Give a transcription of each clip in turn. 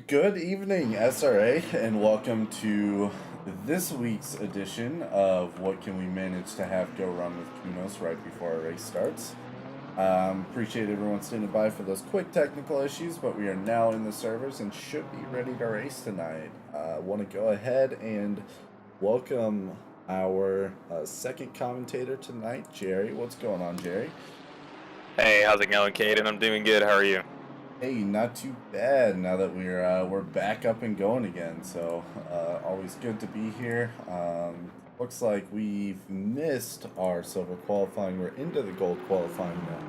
Good evening, SRA, and welcome to this week's edition of What Can We Manage to Have Go Wrong with Kunos right before our race starts. Appreciate everyone standing by for those quick technical issues, but we are now in the servers and should be ready to race tonight. Want to go ahead and welcome our second commentator tonight, Jerry. What's going on, Jerry? Hey, how's it going, Caden? I'm doing good. How are you? Hey, not too bad now that we're back up and going again. So always good to be here. Looks like we've missed our silver qualifying. We're into the gold qualifying now.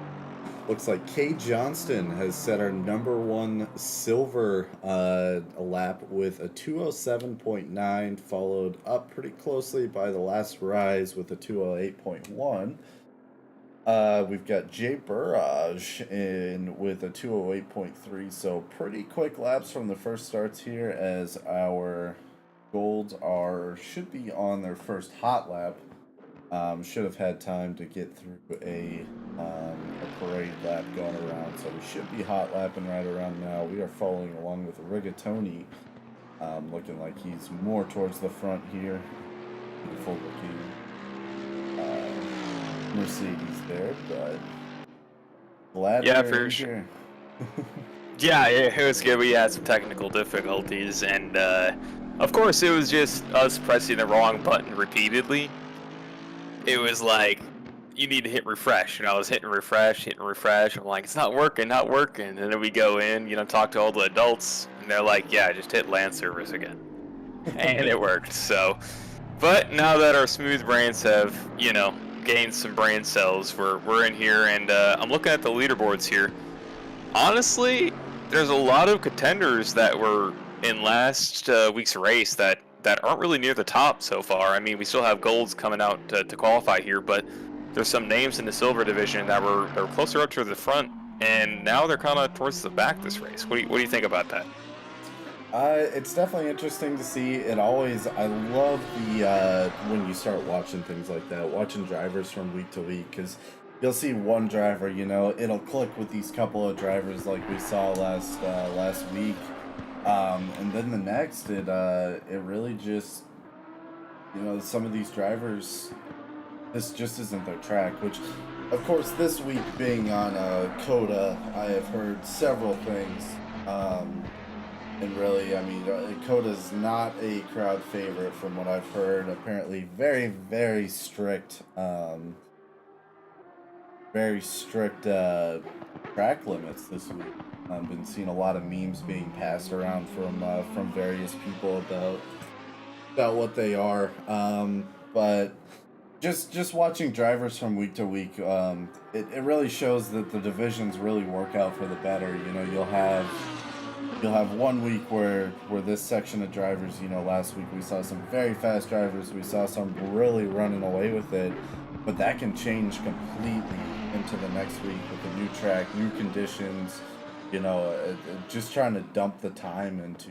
Looks like Kay Johnston has set our number one silver lap with a 207.9, followed up pretty closely by the last rise with a 208.1. We've got Jay Burrage in with a 208.3, so pretty quick laps from the first starts here as our golds should be on their first hot lap. Should have had time to get through a parade lap going around, so we should be hot lapping right around now. We are following along with Rigatoni, looking like he's more towards the front here. Beautiful looking Mercedes there, but glad For sure. Yeah, it was good. We had some technical difficulties, and of course, it was just us pressing the wrong button repeatedly. It was like, you need to hit refresh, and I was hitting refresh. I'm like, it's not working. And then we go in, talk to all the adults, and they're like, yeah, just hit land service again. And it worked, so. But now that our smooth brains have, gained some brain cells, we're in here, and I'm looking at the leaderboards here. Honestly, there's a lot of contenders that were in last week's race that aren't really near the top so far. I mean, we still have golds coming out to qualify here, but there's some names in the silver division that were closer up to the front, and now they're kind of towards the back this race. What do you think about that? It's definitely interesting to see. I love the when you start watching things like that, watching drivers from week to week, because you'll see one driver, it'll click with these couple of drivers like we saw last week, and then the next, it really just, some of these drivers, this just isn't their track. Which, of course, this week being on Cota, I have heard several things. And really, I mean, Coda's not a crowd favorite from what I've heard. Apparently, very, very strict, track limits this week. I've been seeing a lot of memes being passed around from various people about what they are. But just watching drivers from week to week, it really shows that the divisions really work out for the better. You'll have 1 week where this section of drivers, last week we saw some very fast drivers, we saw some really running away with it, but that can change completely into the next week with a new track, new conditions, just trying to dump the time into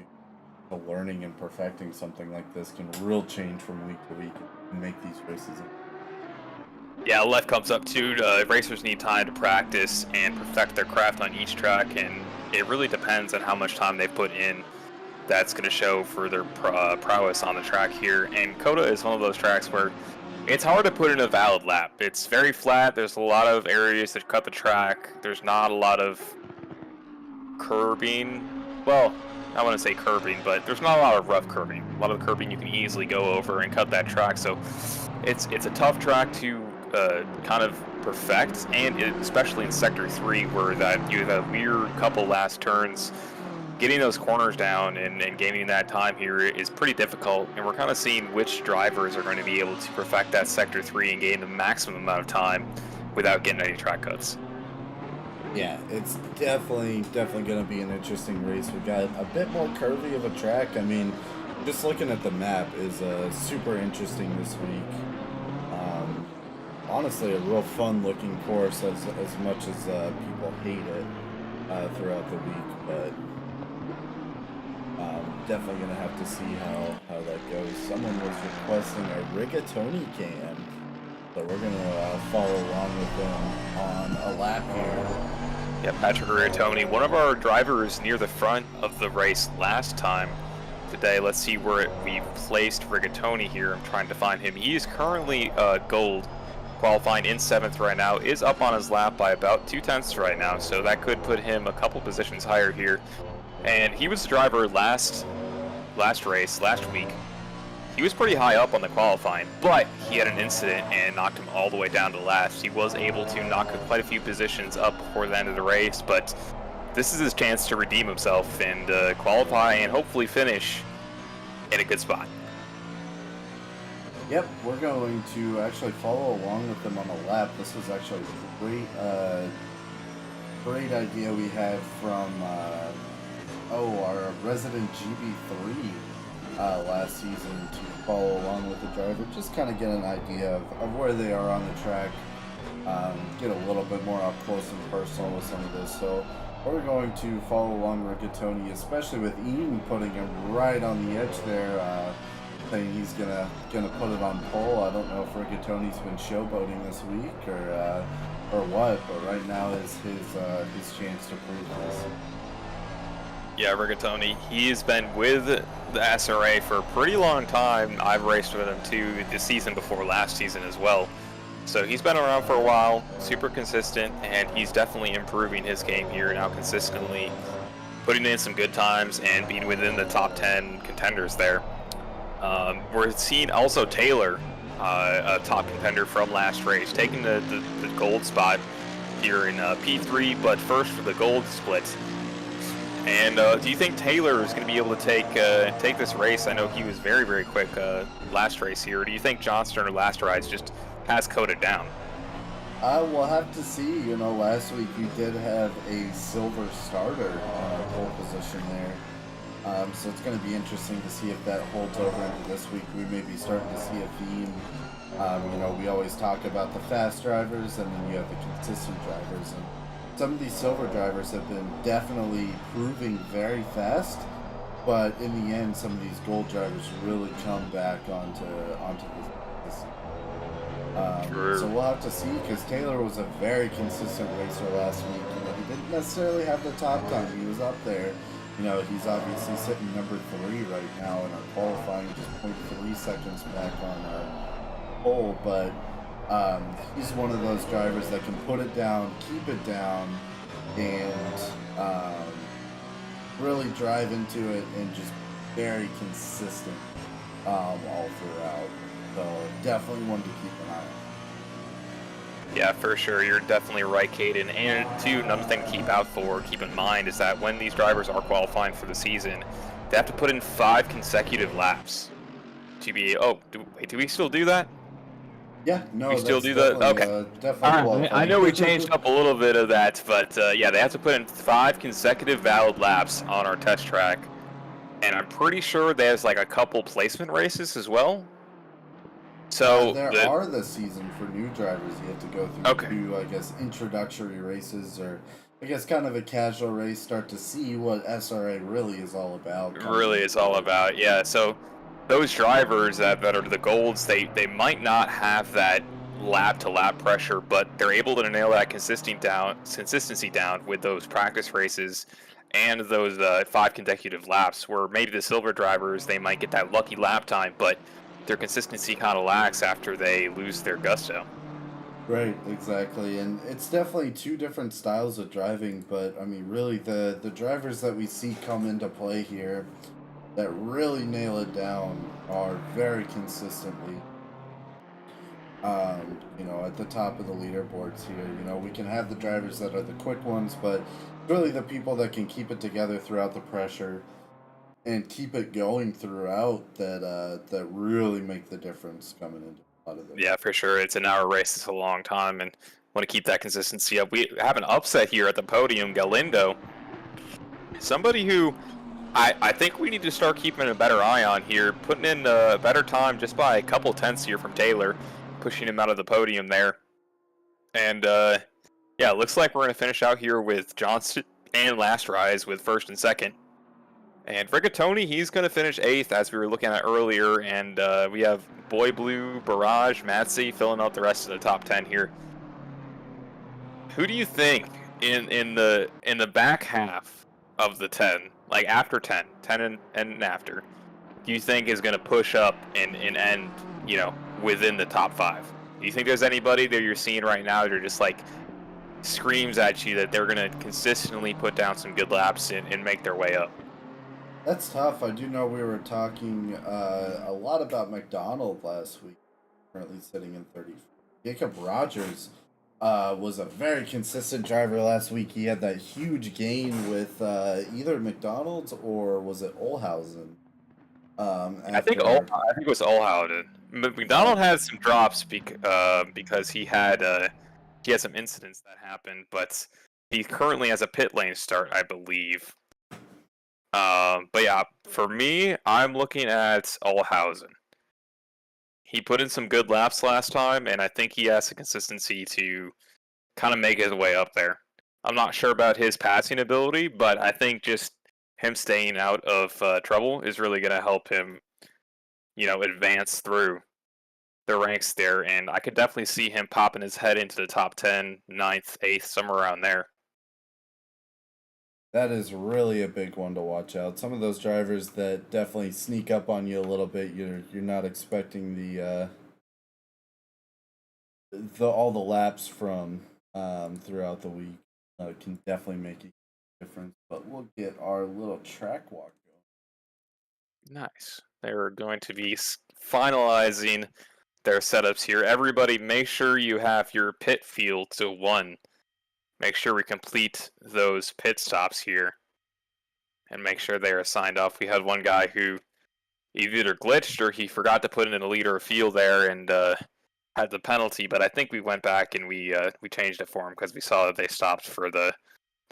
the learning and perfecting something like this can real change from week to week and make these races. Yeah, left comes up too. Racers need time to practice and perfect their craft on each track, and it really depends on how much time they put in. That's going to show for their prowess on the track here. And Cota is one of those tracks where it's hard to put in a valid lap. It's very flat. There's a lot of areas that cut the track. There's not a lot of curbing. Well, I want to say curbing, but there's not a lot of rough curbing. A lot of the curbing you can easily go over and cut that track. So it's a tough track to kind of perfect, and especially in Sector 3 where you have a weird couple last turns. Getting those corners down and gaining that time here is pretty difficult, and we're kind of seeing which drivers are going to be able to perfect that Sector 3 and gain the maximum amount of time without getting any track cuts. Yeah, it's definitely going to be an interesting race. We got a bit more curvy of a track. I mean, just looking at the map is super interesting this week. Honestly, a real fun looking course as much as people hate it throughout the week, but definitely gonna have to see how that goes. Someone was requesting a rigatoni cam, so we're gonna follow along with them on a lap here. Yeah, Patrick Rigatoni, one of our drivers near the front of the race last time. Today, let's see where we've placed Rigatoni here. I'm trying to find him. He is currently gold, qualifying in 7th right now, is up on his lap by about 2/10 right now, so that could put him a couple positions higher here. And he was the driver last week. He was pretty high up on the qualifying, but he had an incident and knocked him all the way down to last. He was able to knock quite a few positions up before the end of the race, but this is his chance to redeem himself and qualify and hopefully finish in a good spot. Yep, we're going to actually follow along with them on the lap. This was actually a great idea we had from our resident GB3 last season to follow along with the driver, just kind of get an idea of where they are on the track, get a little bit more up close and personal with some of this. So we're going to follow along Rigatoni, especially with Ian putting him right on the edge there, saying he's gonna put it on pole. I don't know if Rigatoni's been showboating this week or what, but right now is his chance to prove this. Yeah, Rigatoni, he's been with the SRA for a pretty long time. I've raced with him too the season before last season as well. So he's been around for a while, super consistent, and he's definitely improving his game here now consistently, putting in some good times and being within the top 10 contenders there. We're seeing also Taylor, a top contender from last race, taking the gold spot here in P3, but first for the gold split. And do you think Taylor is going to be able to take this race? I know he was very, very quick last race here. Or do you think Johnston or Last Rides just has Cota down? We'll have to see. You know, last week you did have a silver starter pole position there. So it's going to be interesting to see if that holds over into this week. We may be starting to see a theme. You know, we always talk about the fast drivers, and then you have the consistent drivers. And some of these silver drivers have been definitely proving very fast, but in the end, some of these gold drivers really come back onto this. So we'll have to see, because Taylor was a very consistent racer last week. You know, he didn't necessarily have the top time. He was up there. You know, he's obviously sitting number 3 right now in our qualifying, just 0.3 seconds back on our pole, but he's one of those drivers that can put it down, keep it down, and really drive into it and just very consistent all throughout. So definitely one to keep an eye on. Yeah, for sure. You're definitely right, Caden. And too, another thing to keep in mind is that when these drivers are qualifying for the season, they have to put in 5 consecutive laps to be. Oh, do we still do that? Yeah, no, we still do that. Okay. Definitely. I know we changed up a little bit of that, but yeah, they have to put in 5 consecutive valid laps on our test track, and I'm pretty sure there's like a couple placement races as well. So there are this season for new drivers. You have to go through 2, I guess, introductory races, or I guess kind of a casual race, start to see what SRA really is all about. Yeah. So those drivers that are the golds, they might not have that lap-to-lap pressure, but they're able to nail that consistency down with those practice races and those 5 consecutive laps, where maybe the silver drivers, they might get that lucky lap time, but their consistency kind of lacks after they lose their gusto. Right, exactly. And it's definitely 2 different styles of driving, but I mean, really, the drivers that we see come into play here that really nail it down are very consistently, you know, at the top of the leaderboards here. You know, we can have the drivers that are the quick ones, but really the people that can keep it together throughout the pressure and keep it going throughout that really make the difference coming into a lot of this. Yeah, for sure. It's an hour race. It's a long time, and want to keep that consistency up. We have an upset here at the podium. Galindo, somebody who I think we need to start keeping a better eye on here, putting in a better time just by a couple tenths here from Taylor, pushing him out of the podium there. And yeah, looks like we're going to finish out here with Johnston and Last Rise with 1st and 2nd. And Rigatoni, he's going to finish 8th, as we were looking at earlier. And we have Boy Blue, Barrage, Matsy filling out the rest of the top 10 here. Who do you think in the back half of the 10, like after 10 and after, do you think is going to push up and end, within the top 5? Do you think there's anybody that you're seeing right now that are just like screams at you that they're going to consistently put down some good laps and make their way up? That's tough. I do know we were talking a lot about McDonald last week, currently sitting in 30. Jacob Rogers was a very consistent driver last week. He had that huge gain with either McDonald's or was it Olhausen? I think it was Olhausen. McDonald had some drops because he had some incidents that happened, but he currently has a pit lane start, I believe. But yeah, for me, I'm looking at Olhausen. He put in some good laps last time, and I think he has the consistency to kind of make his way up there. I'm not sure about his passing ability, but I think just him staying out of trouble is really going to help him, advance through the ranks there. And I could definitely see him popping his head into the top 10, 9th, 8th, somewhere around there. That is really a big one to watch out. Some of those drivers that definitely sneak up on you a little bit. You're not expecting the all the laps from throughout the week can definitely make a difference. But we'll get our little track walk going. Nice. They're going to be finalizing their setups here. Everybody, make sure you have your pit field to 1. Make sure we complete those pit stops here and make sure they are signed off. We had one guy who either glitched or he forgot to put in a leader of field there and had the penalty, but I think we went back and we changed it for him because we saw that they stopped for the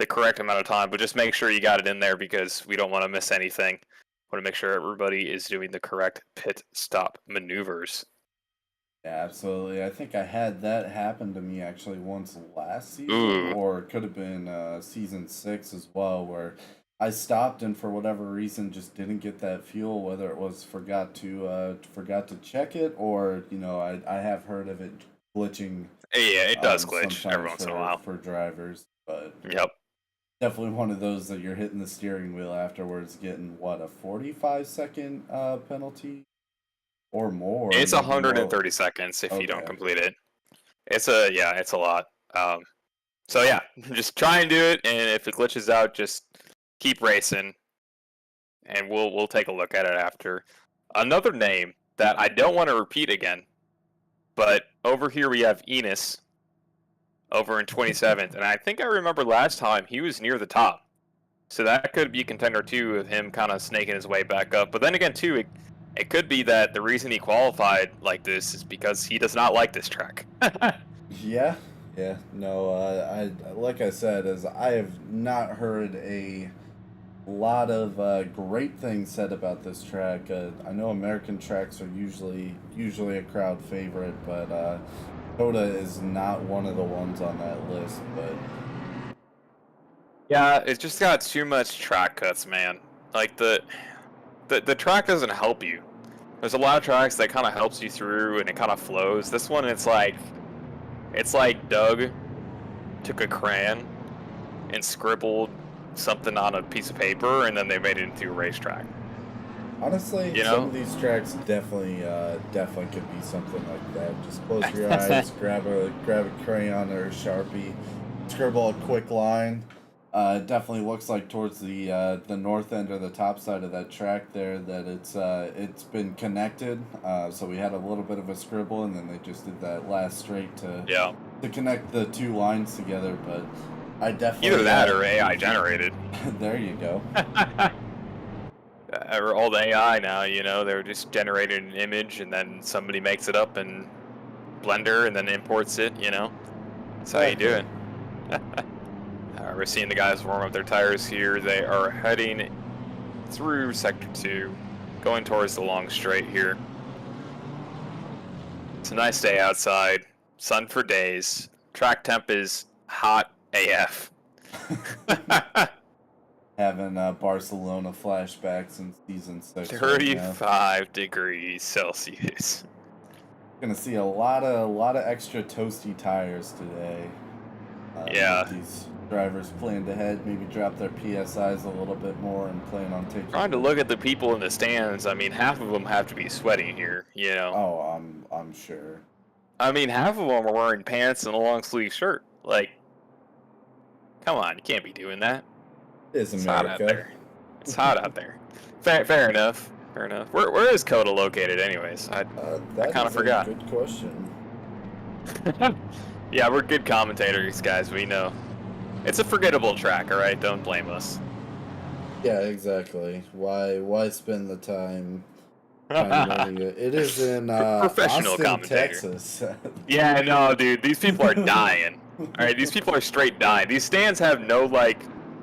correct amount of time. But just make sure you got it in there because we don't want to miss anything. Want to make sure everybody is doing the correct pit stop maneuvers. Yeah, absolutely. I think I had that happen to me actually once last season, or it could have been season 6 as well, where I stopped and for whatever reason just didn't get that fuel, whether it was forgot to check it or I have heard of it glitching. Yeah, it does glitch every once in a while for drivers, but yep, definitely one of those that you're hitting the steering wheel afterwards, getting a 45-second penalty. Or more. It's 130 seconds if you don't complete it. It's a lot. So yeah, just try and do it, and if it glitches out, just keep racing, and we'll take a look at it after. Another name that I don't want to repeat again, but over here we have Enos over in 27th, and I think I remember last time he was near the top, so that could be a contender too of him kind of snaking his way back up. But then again too, it could be that the reason he qualified like this is because he does not like this track. Yeah. No, I like I said, as I have not heard a lot of great things said about this track. I know American tracks are usually a crowd favorite, but Cota is not one of the ones on that list. But yeah, it's just got too much track cuts, man. Like the track doesn't help you. There's a lot of tracks that kind of helps you through and it kind of flows. This one, it's like Doug took a crayon and scribbled something on a piece of paper and then they made it into a racetrack. Honestly, some of these tracks definitely could be something like that. Just close your eyes, grab a crayon or a Sharpie, scribble a quick line. It definitely looks like towards the north end or the top side of that track there that it's been connected. So we had a little bit of a scribble, and then they just did that last straight to connect the two lines together. But I definitely either that or AI generated. There you go. All the AI now, they're just generating an image, and then somebody makes it up in Blender and then imports it. That's how you do it. We're seeing the guys warm up their tires here. They are heading through Sector 2, going towards the long straight here. It's a nice day outside, sun for days. Track temp is hot AF. Having Barcelona flashbacks in season 6. 35 degrees Celsius. Gonna see a lot of extra toasty tires today. Yeah. drivers planned ahead, maybe drop their PSIs a little bit more and plan on taking. Trying to look at the people in the stands. I mean, half of them have to be sweating here. You know. Oh, I'm sure. I mean, half of them are wearing pants and a long sleeve shirt. Like, come on, you can't be doing that. It's It's America. hot out there. It's hot out there. Fair enough. Fair enough. Where is Cota located, anyways? I kind of forgot. Good question. Yeah, we're good commentators, guys. We know. It's a forgettable track, all right? Don't blame us. Yeah, exactly. Why spend the time? Learning it? It is in Professional Austin, commentator. Texas. Yeah, no, dude. These people are dying. All right, these people are straight dying. These stands have no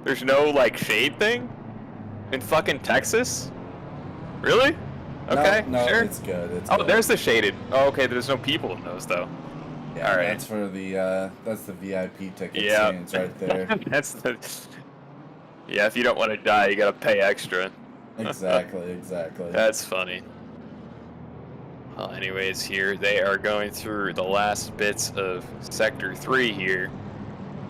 there's no shade thing in fucking Texas. Really? Okay, no, sure. it's good. It's Oh, good. there's the shaded. Oh, okay. There's no people in those though. Yeah, all right. That's for the that's the VIP ticket Yeah. stands right there. That's the. Yeah, if you don't want to die, you gotta pay extra. Exactly. That's funny. Well, anyways, here they are going through the last bits of Sector 3 here.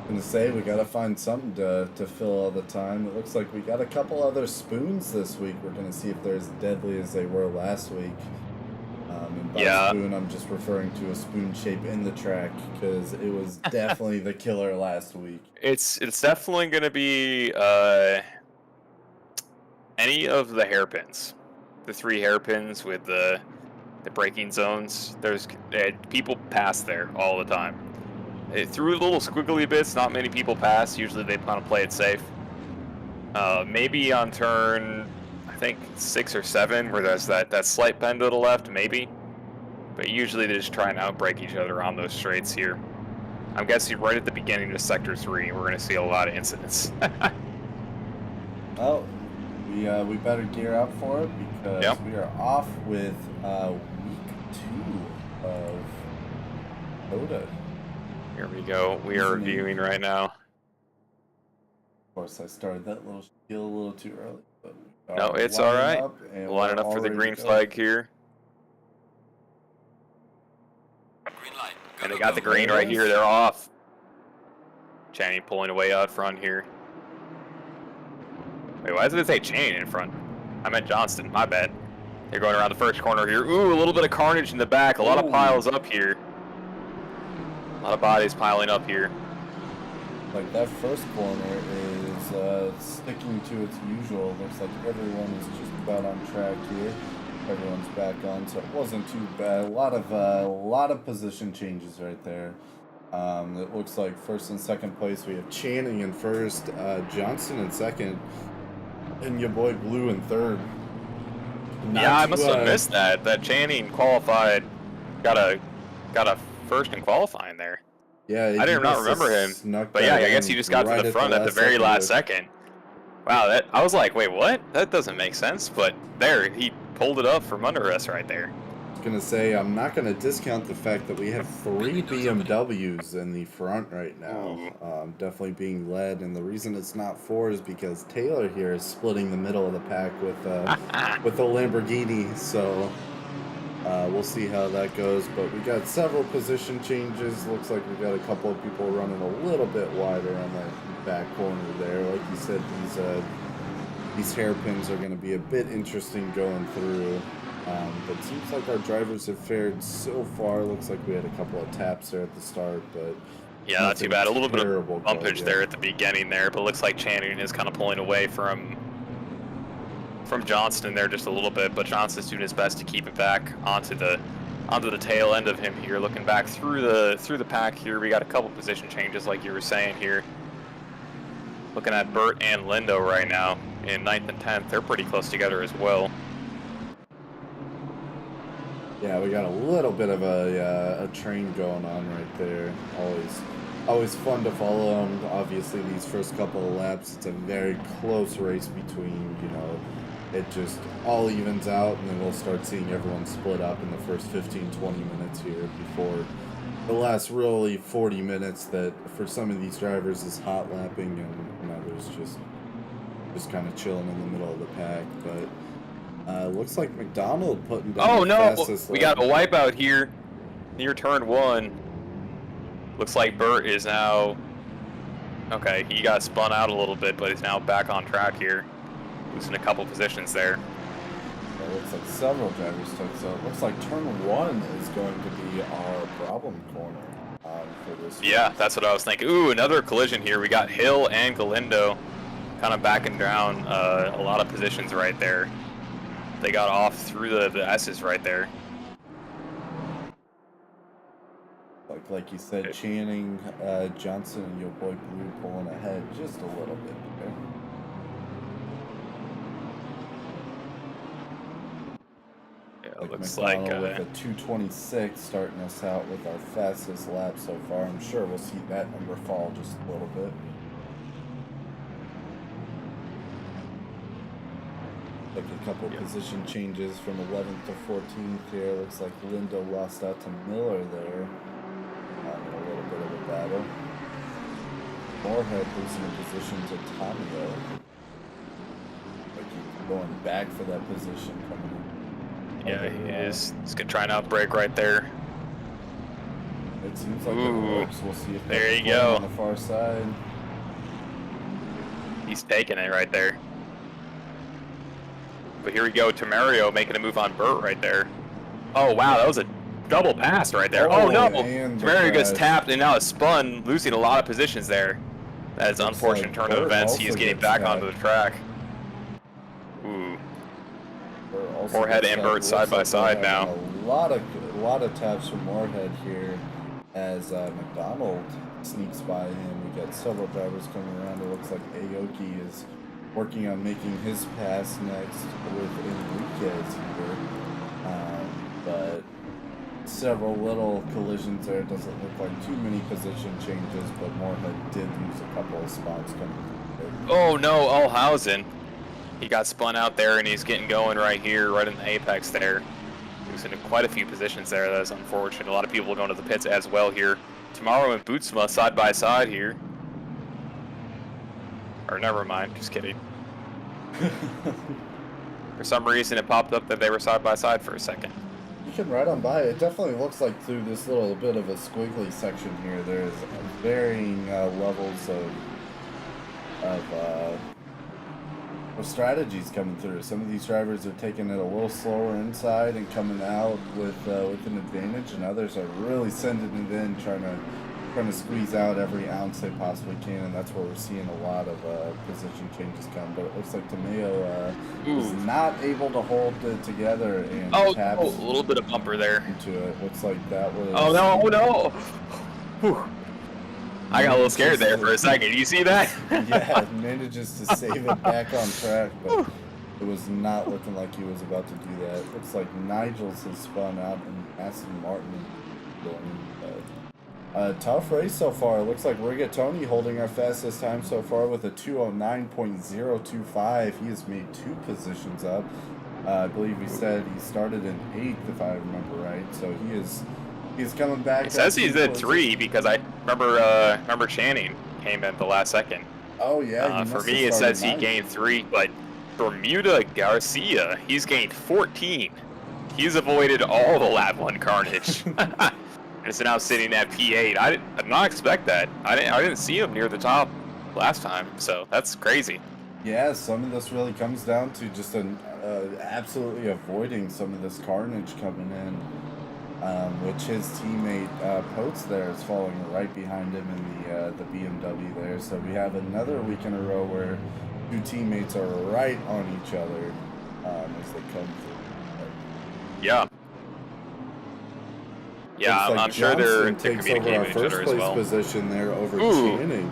I'm gonna say we gotta find something to fill all the time. It looks like we got a couple other spoons this week. We're gonna see if they're as deadly as they were last week. And by spoon, I'm just referring to a spoon shape in the track because it was definitely the killer last week. It's definitely gonna be any of the hairpins, the 3 hairpins with the braking zones. There's people pass there all the time. Through little squiggly bits, not many people pass. Usually they want to play it safe. Maybe on turn, I think 6 or 7, where there's that slight bend to the left, maybe. But usually they just try and outbrake each other on those straights here. I'm guessing right at the beginning of Sector 3, we're going to see a lot of incidents. Well, we better gear up for it because we are off with week 2 of Cota. Here we go. We are reviewing right now. Of course, I started that little spiel a little too early, but no, it's all right. Lining up for the green flag here. Green light. And they got the green right here. They're off. Channing pulling away out front here. Wait, why does it say Channing in front? I meant Johnston. My bad. They're going around the first corner here. Ooh, a little bit of carnage in the back. A lot of piles up here. A lot of bodies piling up here. Like that first corner is sticking to its usual. Looks like everyone is just about on track here. Everyone's back on, so it wasn't too bad. A lot of position changes right there. It looks like first and second place we have Channing in first, Johnson in second, and your boy Blue in third. I must have missed that. That Channing qualified, got a first in qualifying there. Yeah, I did not remember him. But yeah, I guess he just got to the front at the very last second. Wow, I was like, wait, what? That doesn't make sense. But there, he pulled it up from under us right there. I was gonna say, I'm not gonna discount the fact that we have 3 BMWs in the front right now, definitely being led, and the reason it's not 4 is because Taylor here is splitting the middle of the pack with a Lamborghini. So we'll see how that goes. But we got several position changes. Looks like we got a couple of people running a little bit wider on that back corner there. Like you said, these hairpins are going to be a bit interesting going through. But it seems like our drivers have fared so far. Looks like we had a couple of taps there at the start, but yeah, not too bad. A little bit of bumpage there at the beginning there, but it looks like Channing is kind of pulling away from Johnston there just a little bit. But Johnston's doing his best to keep it back onto the tail end of him here. Looking back through the pack here, we got a couple position changes like you were saying here. Looking at Burt and Lindo right now in 9th and 10th, they're pretty close together as well. Yeah, we got a little bit of a train going on right there. Always fun to follow them. Obviously, these first couple of laps, it's a very close race between, it just all evens out, and then we'll start seeing everyone split up in the first 15, 20 minutes here before the last really 40 minutes that for some of these drivers is hot lapping and others just kind of chilling in the middle of the pack. But looks like McDonald putting down the fastest we lap. got a wipeout here near turn 1. Looks like Burt is now Okay, he got spun out a little bit, but he's now back on track here. Losing a couple positions there. It looks like several drivers took, so it looks like turn 1 is going to be our problem corner for this. Yeah, that's what I was thinking. Ooh, another collision here. We got Hill and Galindo kind of backing down a lot of positions right there. They got off through the S's right there. Like you said, Channing, Johnson, and your boy Blue pulling ahead just a little bit there. Yeah, Like looks McDonald like with a 2:26 starting us out with our fastest lap so far. I'm sure we'll see that number fall just a little bit. Like a couple position changes from 11th to 14th here. Looks like Lindo lost out to Miller there. In a little bit of a battle. Moorhead losing a position to Tomio. Like he's going back for that position coming in. yeah, he is. He's gonna try and outbrake right there. It seems like it works. We'll see if there you go go on the far side. He's taking it right there. But here we go, Tamario making a move on Burt right there. Oh wow, that was a double pass right there. Oh no! Tamario gets tapped and now it's spun, losing a lot of positions there. That is an unfortunate turn of events. He is getting back onto the track. Ooh. Moorhead and Burt side by side now. A lot of taps from Moorhead here as McDonald sneaks by him. We got several drivers coming around. It looks like Aoki is working on making his pass next with Enriquez here. But several little collisions there. It doesn't look like too many position changes, but Moorhead did lose a couple of spots coming through. Oh no, Olhausen. He got spun out there and he's getting going right here, right in the apex there. Losing quite a few positions there. That's unfortunate. A lot of people going to the pits as well here. Tomorrow and Bootsma side by side here. Or never mind, just kidding. For some reason it popped up that they were side by side for a second. You can ride on by. It definitely looks like through this little bit of a squiggly section here, there's varying levels of strategies coming through. Some of these drivers are taking it a little slower inside and coming out with an advantage, and others are really sending it in, trying to squeeze out every ounce they possibly can, and that's where we're seeing a lot of position changes come. But it looks like Tomeo was not able to hold it together and taps a little bit of bumper there into it. Looks like that was. Oh no! Whew. I got a little scared there for a second. You see that? Yeah, manages to save it back on track, but it was not looking like he was about to do that. Looks like Nigel's has spun out and Aston Martin going. Tough race so far. It looks like Rigatoni holding our fastest time so far with a 2:09.025. He has made 2 positions up. I believe he said he started in 8th, if I remember right. So he's coming back. It says he's at 3 because I remember Channing came in the last second. Oh yeah. For me, it says he gained 3, but Bermuda Garcia, he's gained 14. He's avoided all the lap 1 carnage. Is now sitting at P8. I did not expect that. I didn't see him near the top last time, so that's crazy. Yeah, some of this really comes down to just absolutely avoiding some of this carnage coming in, which his teammate Potes there is following right behind him in the BMW there. So we have another week in a row where 2 teammates are right on each other as they come through. Yeah. Yeah, like I'm sure they're communicating with each other as well. Position there over Channing.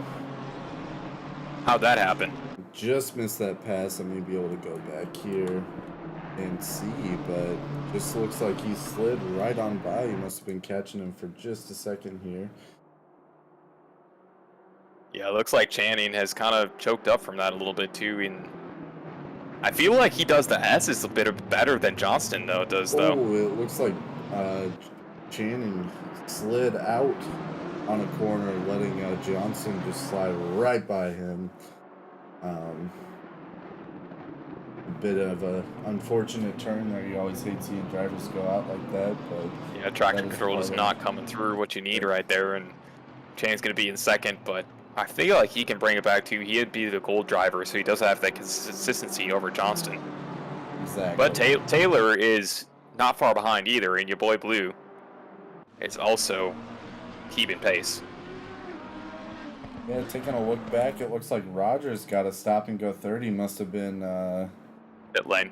How'd that happen? Just missed that pass. I may be able to go back here and see, but just looks like he slid right on by. He must have been catching him for just a second here. Yeah, it looks like Channing has kind of choked up from that a little bit too, and I feel like he does the S's a bit better than Johnston though does though. Oh, it looks like Channing slid out on a corner, letting Johnson just slide right by him. A bit of a unfortunate turn there. You always hate seeing drivers go out like that, but yeah, traction control is not coming through what you need right there, and Channing's going to be in second, but I feel like he can bring it back too. He'd be the gold driver, so he does have that consistency over Johnston. Exactly. But Taylor is not far behind either, and your boy Blue is also keeping pace. Yeah, taking a look back, it looks like Rogers got a stop and go 30. Must have been Pit lane.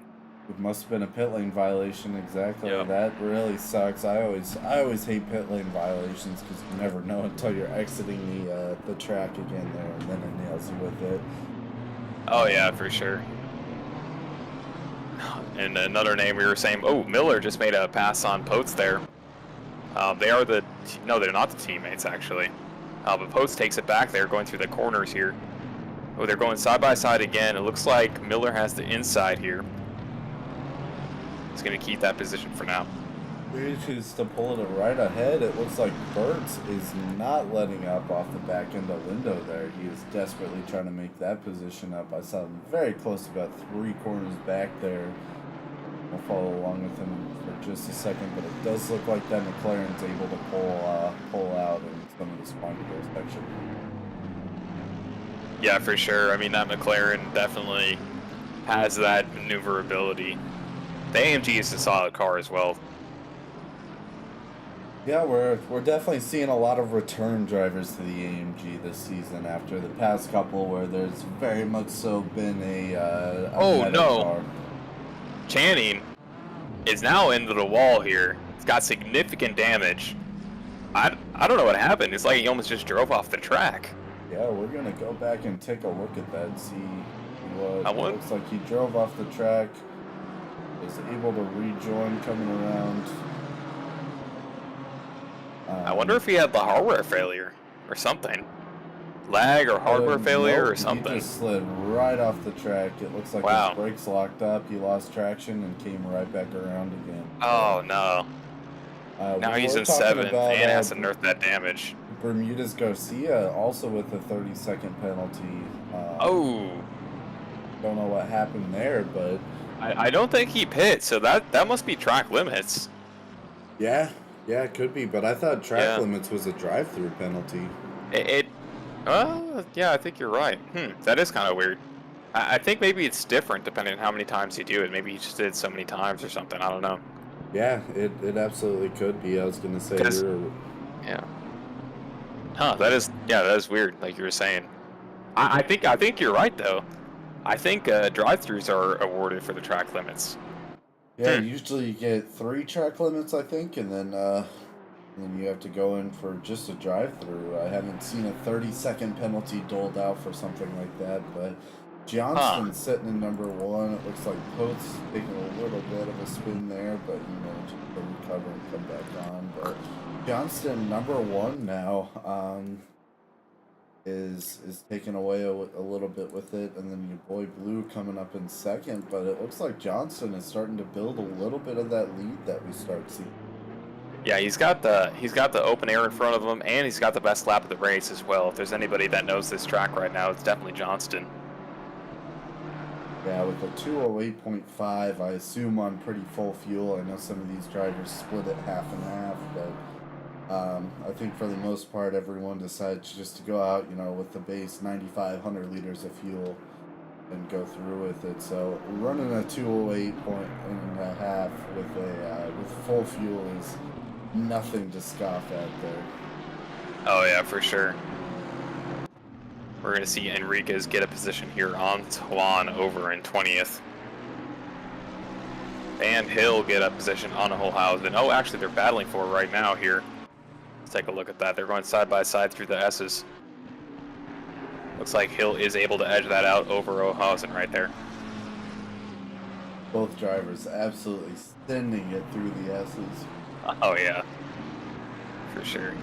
it must have been a pit lane violation. Exactly. Yep. That really sucks. I always hate pit lane violations because you never know until you're exiting the track again there, and then it nails you with it. Oh yeah, for sure. And another name we were saying, oh, Miller just made a pass on Potes there. They are no, they're not the teammates actually. But Potes takes it back there, going through the corners here. Oh, they're going side by side again. It looks like Miller has the inside here. He's going to keep that position for now. Is to pull it right ahead. It looks like Burt's is not letting up off the back end of Lindo there. He is desperately trying to make that position up. I saw him very close, about 3 corners back there. I'll follow along with him for just a second, but it does look like that McLaren's able to pull out in some of the spine section. Yeah, for sure. I mean, that McLaren definitely has that maneuverability. The AMG is a solid car as well. Yeah, we're definitely seeing a lot of return drivers to the AMG this season after the past couple where there's very much so been a Oh, meta no. car. Channing is now into the wall here. It's got significant damage. I don't know what happened. It's like he almost just drove off the track. Yeah, we're gonna go back and take a look at that and see what I want- looks like. He drove off the track, was able to rejoin coming around. I wonder if he had the hardware failure or something. Lag or hardware failure nope, or something. He just slid right off the track. It looks like Wow. his brakes locked up. He lost traction and came right back around again. Oh no. Now we he's were in talking 7th about, and has to nerf that damage. Bermudez Garcia also with a 30-second penalty. Oh. Don't know what happened there, but I don't think he pit, so that must be track limits. yeah, it could be. But I thought track Yeah. limits was a drive-through penalty. Yeah, I think you're right. That is kind of weird. I think maybe it's different depending on how many times you do it. Maybe you just did so many times or something. I don't know. Yeah, it absolutely could be. I was gonna say Yeah. Huh, that is weird, like you were saying. I think you're right though. I think drive-throughs are awarded for the track limits. Yeah, usually you get 3 track limits, I think, and then you have to go in for just a drive-through. I haven't seen a 30-second penalty doled out for something like that, but Johnston's sitting in number 1. It looks like Pote's taking a little bit of a spin there, but he managed to recover and come back on. But Johnston, number 1 now, is taking away a little bit with it, and then your boy Blue coming up in 2nd. But it looks like Johnston is starting to build a little bit of that lead that we start seeing. Yeah, he's got the open air in front of him, and he's got the best lap of the race as well. If there's anybody that knows this track right now, it's definitely Johnston. Yeah, with a 208.5, I assume on pretty full fuel. I know some of these drivers split it half and half, but I think for the most part, everyone decides just to go out, with the base 9,500 liters of fuel and go through with it. So running a 208.5 with full fuel is nothing to scoff at there. Oh yeah, for sure. We're going to see Enriquez get a position here on Tuan over in 20th. And Hill get a position on a whole house. And oh, actually they're battling for it right now here. Let's take a look at that. They're going side by side through the S's. Looks like Hill is able to edge that out over O'Hausen right there. Both drivers absolutely sending it through the S's. Oh yeah, for sure.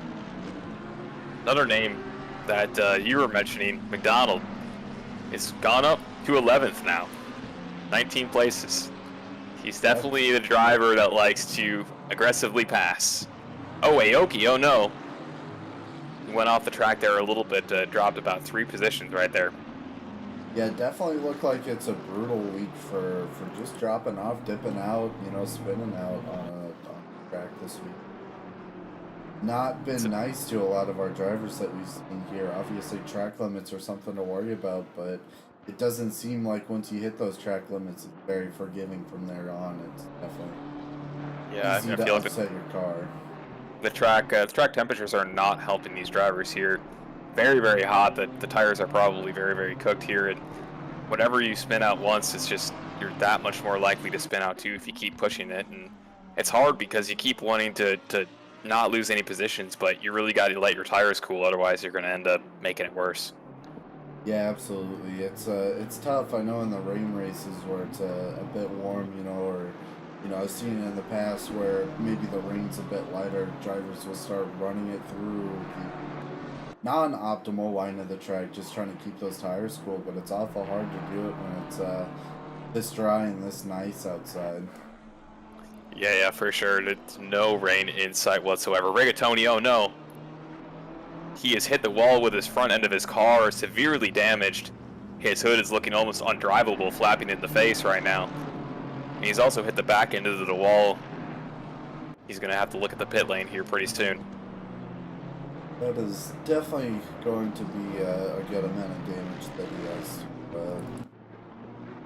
Another name that you were mentioning, McDonald, is gone up to 11th now. 19 places. He's definitely the driver that likes to aggressively pass. Oh, Aoki, oh no. He went off the track there a little bit, dropped about 3 positions right there. Yeah, it definitely looked like it's a brutal week for just dropping off, dipping out, spinning out on a track this week. not been nice to a lot of our drivers that we've seen here. Obviously, track limits are something to worry about, but it doesn't seem like once you hit those track limits, it's very forgiving from there on. It's definitely easy I to feel like upset your car. the track temperatures are not helping these drivers here. Very, very hot. The tires are probably very, very cooked here, and whenever you spin out once, it's just you're that much more likely to spin out too if you keep pushing it. And it's hard because you keep wanting to not lose any positions, but you really got to let your tires cool, otherwise you're going to end up making it worse. Yeah, absolutely. It's tough. I know in the rain races where it's a bit warm, or I've seen it in the past where maybe the rain's a bit lighter, drivers will start running it through the non-optimal line of the track, just trying to keep those tires cool. But it's awful hard to do it when it's this dry and this nice outside. Yeah, for sure. There's no rain in sight whatsoever. Rigatoni, oh no. He has hit the wall with his front end of his car, severely damaged. His hood is looking almost undrivable, flapping in the face right now. And he's also hit the back end of the wall. He's going to have to look at the pit lane here pretty soon. That is definitely going to be a good amount of damage that he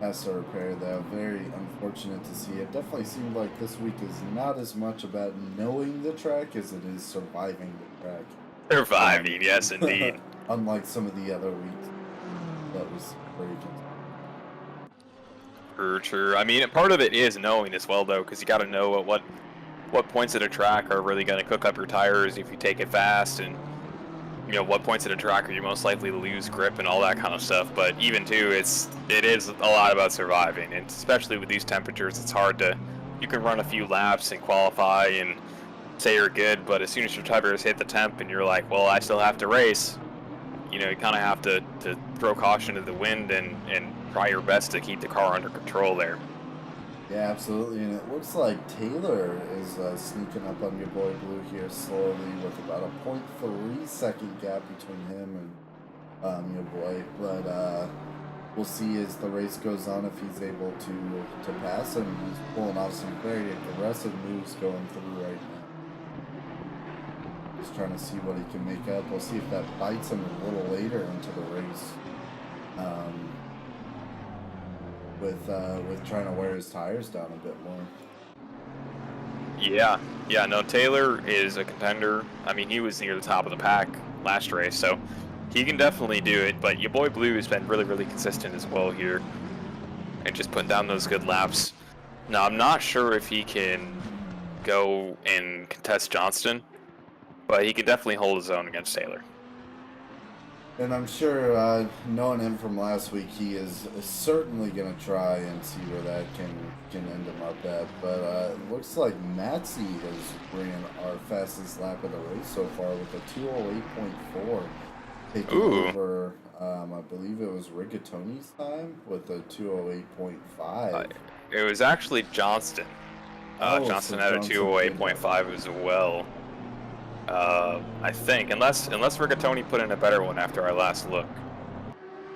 has to repair, though. Very unfortunate to see. It definitely seemed like this week is not as much about knowing the track as it is surviving the track. Surviving, yes indeed. Unlike some of the other weeks. That was pretty good. For sure. I mean, part of it is knowing as well, though, because you got to know at what points of the track are really going to cook up your tires if you take it fast, and what points of the track are you most likely to lose grip and all that kind of stuff. But even too, it is a lot about surviving, and especially with these temperatures, it's hard to. You can run a few laps and qualify and say you're good, but as soon as your tires hit the temp and you're like, well, I still have to race. You kind of have to throw caution to the wind and try your best to keep the car under control there. Yeah, absolutely, and it looks like Taylor is sneaking up on your boy Blue here slowly with about a 0.3 second gap between him and your boy. But we'll see as the race goes on if he's able to pass him. He's pulling off some very aggressive moves going through right now. Just trying to see what he can make up. We'll see if that bites him a little later into the race. With trying to wear his tires down a bit more. Yeah, no, Taylor is a contender. I mean, he was near the top of the pack last race, so he can definitely do it, but your boy Blue has been really, really consistent as well here, and just putting down those good laps. Now, I'm not sure if he can go and contest Johnston, but he can definitely hold his own against Taylor. And I'm sure, knowing him from last week, he is certainly going to try and see where that can end him up at. But it looks like Matsy has ran our fastest lap of the race so far with a 208.4. Taking over, I believe it was Rigatoni's time with a 208.5. It was actually Johnston. Johnston had a 208.5 as well. I think, unless Rigatoni put in a better one after our last look.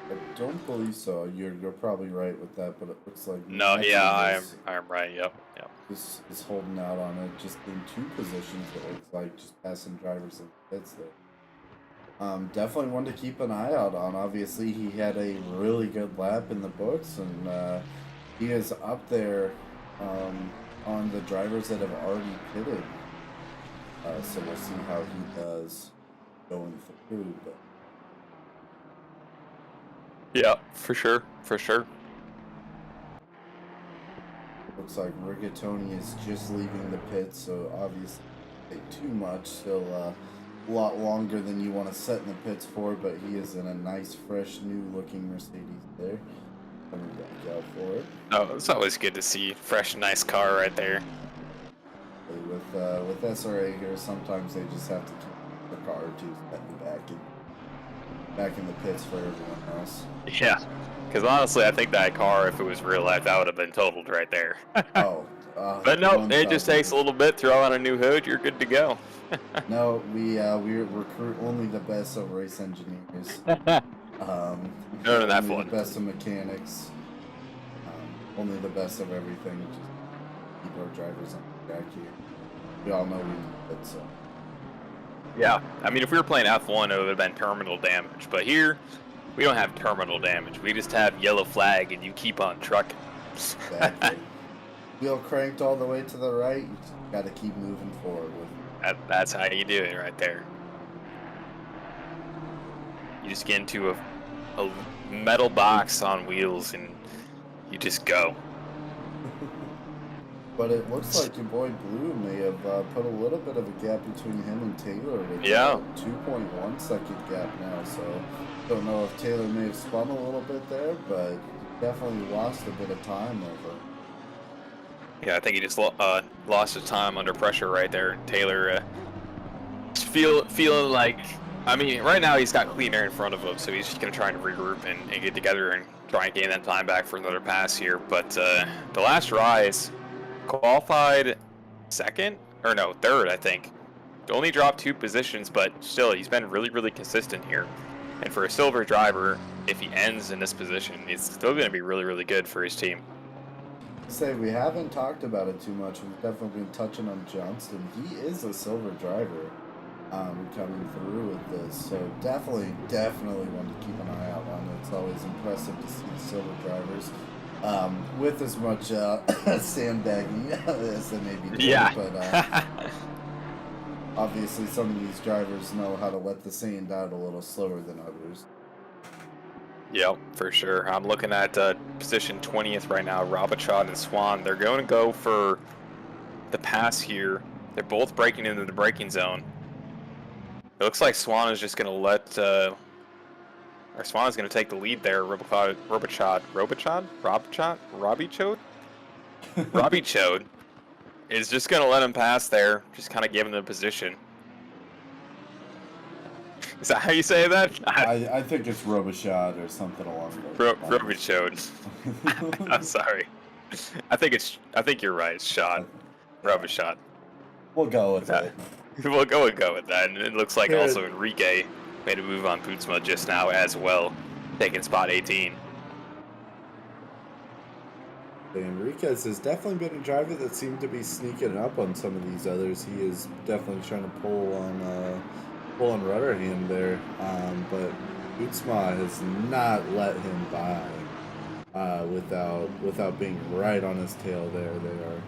I don't believe so. You're probably right with that, but it looks like no, yeah, I'm right. Yep. Is holding out on it, just in two positions. It looks like just passing drivers in the pits there. Definitely one to keep an eye out on. Obviously, he had a really good lap in the books, and he is up there on the drivers that have already pitted. So we'll see how he does going through. But yeah, for sure. Looks like Rigatoni is just leaving the pit, so obviously not too much. Still a lot longer than you want to set in the pits for, but he is in a nice, fresh, new-looking Mercedes there. Coming back out for it. Oh, it's always good to see fresh, nice car right there. With SRA here, sometimes they just have to keep the car or two back in the pits for everyone else. Yeah, because honestly, I think that car, if it was real life, that would have been totaled right there. But no, it just takes a little bit. Throw on a new hood, you're good to go. No, we recruit only the best of race engineers. None of that only fun. The best of mechanics. Only the best of everything. Just keep our drivers on the track here. We all know we need it, so. Yeah, I mean, if we were playing F1, it would have been terminal damage. But here, we don't have terminal damage. We just have yellow flag, and you keep on trucking. Exactly. Wheel cranked all the way to the right. You just got to keep moving forward with it. That's how you do it right there. You just get into a metal box on wheels, and you just go. But it looks like your boy Blue may have put a little bit of a gap between him and Taylor with Yeah. 2.1 second gap now. So don't know if Taylor may have spun a little bit there, but definitely lost a bit of time over. Yeah, I think he just lost his time under pressure right there. Taylor feeling like, I mean, right now he's got clean air in front of him, so he's just going to try and regroup and get together and try and gain that time back for another pass here. But the last rise, qualified third, I think. Only dropped 2 positions, but still, he's been really, really consistent here. And for a silver driver, if he ends in this position, it's still going to be really, really good for his team. Say we haven't talked about it too much. We've definitely been touching on Johnston. He is a silver driver coming through with this, so definitely want to keep an eye out on it. It's always impressive to see the silver drivers with as much sandbagging as they may be doing. Yeah. But obviously some of these drivers know how to let the sand out a little slower than others. Yep, for sure. I'm looking at position 20th right now, Robichaud and Swan. They're going to go for the pass here. They're both breaking into the braking zone. It looks like Swan is just going to let, or Swan is going to take the lead there. Robichaud is just going to let him pass there, just kind of give him the position. Is that how you say that? I think it's Robichaud or something along those lines. Robichaud. I'm sorry. I think you're right. It's shot. Robichaud. We'll go with it. We'll go with that. And it looks like also Enrique made a move on Bootsma just now as well, taking spot 18. Enriquez has definitely been a driver that seemed to be sneaking up on some of these others. He is definitely trying to pull on Rutterham there, but Bootsma has not let him by without being right on his tail there. They are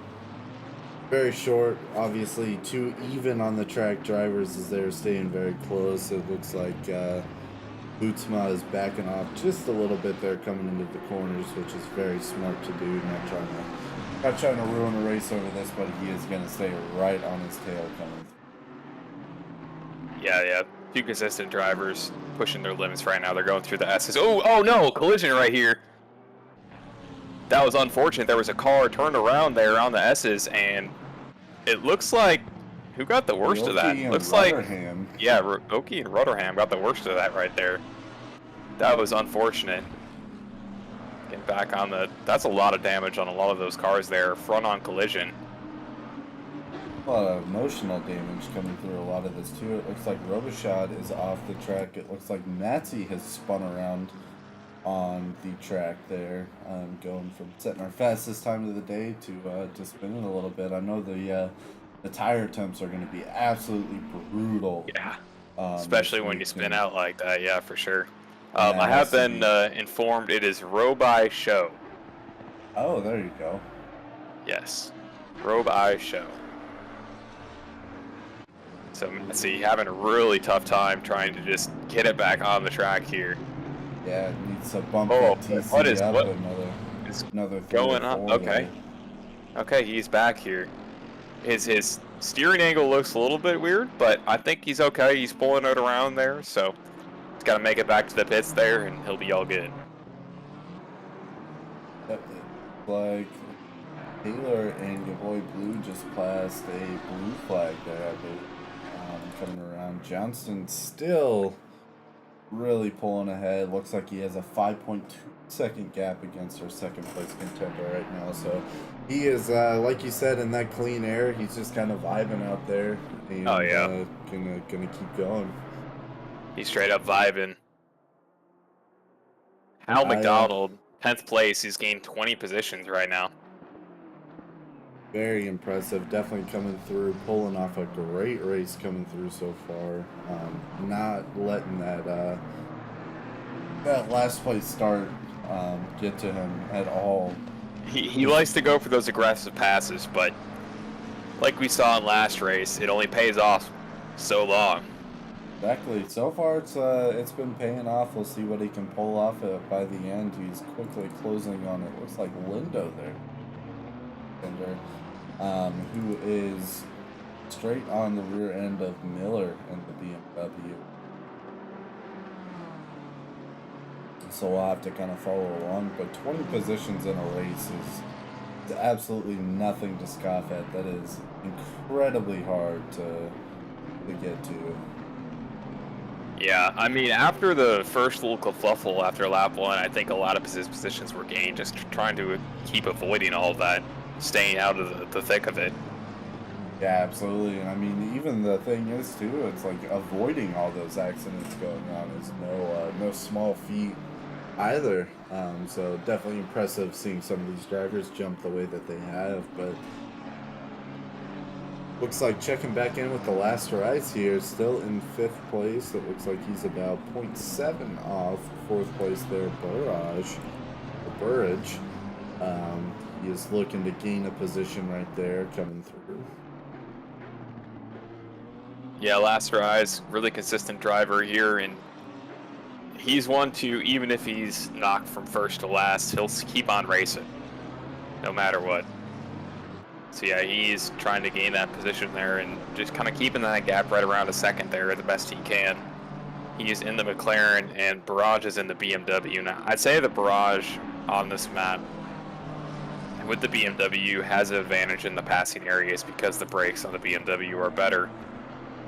very short, obviously 2 even on the track drivers as they're staying very close. It looks like Bootsma is backing off just a little bit there coming into the corners, which is very smart to do. Not trying to ruin a race over this, but he is going to stay right on his tail coming. Yeah. 2 consistent drivers pushing their limits right now. They're going through the S's. Oh no, collision right here. That was unfortunate. There was a car turned around there on the S's, and it looks like, who got the worst of that? Looks like, yeah, Oki and Rutterham got the worst of that right there. That was unfortunate. Getting back on that's a lot of damage on a lot of those cars there, front on collision. A lot of emotional damage coming through a lot of this too. It looks like Robichaud is off the track. It looks like Matty has spun around on the track there, going from setting our fastest time of the day to spinning a little bit. I know the tire temps are going to be absolutely brutal. Yeah, especially when you spin out like that. Yeah, for sure. I have been informed it is Robi Show. Oh, there you go. Yes, Robi Show. So Matty having a really tough time trying to just get it back on the track here. Yeah, it needs to bump that TC what is up what another going on? Okay. Okay, he's back here. His steering angle looks a little bit weird, but I think he's okay. He's pulling it around there, so he's got to make it back to the pits there, and he'll be all good. Like Taylor and your boy Blue just passed a blue flag there, coming around. Johnston still really pulling ahead. Looks like he has a 5.2 second gap against our second place contender right now. So he is, like you said, in that clean air. He's just kind of vibing out there. And, gonna keep going. He's straight up vibing. Hal McDonald, 10th place. He's gained 20 positions right now. Very impressive. Definitely coming through, pulling off a great race coming through so far. Not letting that last place start get to him at all. He likes to go for those aggressive passes, but like we saw in last race, it only pays off so long. Exactly. So far, it's been paying off. We'll see what he can pull off by the end. He's quickly closing on it. Looks like Lindo there, who is straight on the rear end of Miller in the BMW. So we'll have to kind of follow along. But 20 positions in a race is absolutely nothing to scoff at. That is incredibly hard to get to. Yeah, I mean, after the first little kerfuffle after lap 1, I think a lot of his positions were gained, just trying to keep avoiding all of that, staying out of the thick of it. Yeah, absolutely. And I mean, even the thing is, too, it's like avoiding all those accidents going on is no small feat either. So definitely impressive seeing some of these drivers jump the way that they have. But looks like checking back in with the last rise here, still in 5th place. It looks like he's about 0.7 off 4th place there, Burridge. He is looking to gain a position right there coming through. Yeah, last rise, really consistent driver here, and he's one to, even if he's knocked from first to last, he'll keep on racing, no matter what. So yeah, he's trying to gain that position there and just kind of keeping that gap right around a second there the best he can. He's in the McLaren and Barrage is in the BMW. Now, I'd say the Barrage on this map with the BMW has an advantage in the passing areas because the brakes on the BMW are better.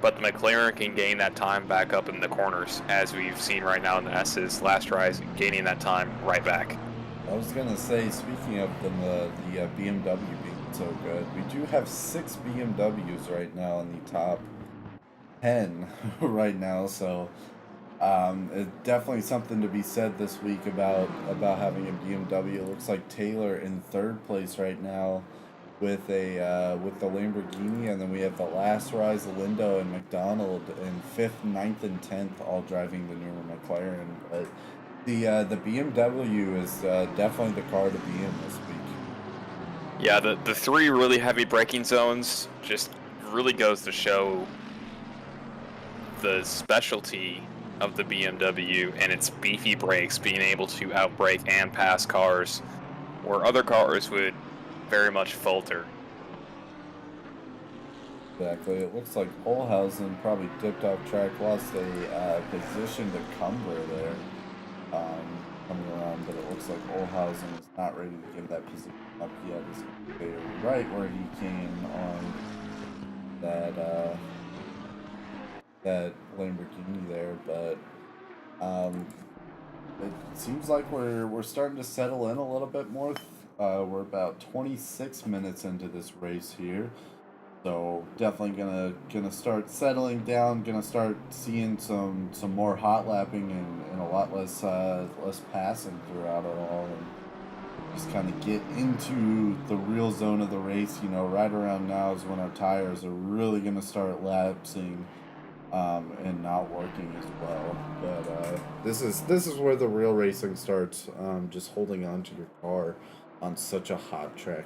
But the McLaren can gain that time back up in the corners, as we've seen right now in the S's last rise, gaining that time right back. I was gonna say, speaking of the BMW being so good, we do have 6 BMWs right now in the top 10 right now. So it's definitely something to be said this week about having a BMW. It looks like Taylor in 3rd place right now with the Lamborghini, and then we have the last rise, Lindo and McDonald in 5th, 9th, and 10th, all driving the newer McLaren. But the BMW is definitely the car to be in this week. Yeah, the 3 really heavy braking zones just really goes to show the specialty of the BMW and its beefy brakes, being able to outbrake and pass cars where other cars would very much falter. Exactly. It looks like Olhausen probably dipped off track, lost a position to Cumber there, coming around, but it looks like Olhausen is not ready to give that position up yet. He's right where he came on that Lamborghini there, but it seems like we're starting to settle in a little bit more. We're about 26 minutes into this race here, so definitely gonna start settling down. Gonna start seeing some more hot lapping and a lot less passing throughout it all, and just kind of get into the real zone of the race. You know, right around now is when our tires are really gonna start lapsing. And not working as well, but this is where the real racing starts. Just holding on to your car on such a hot track.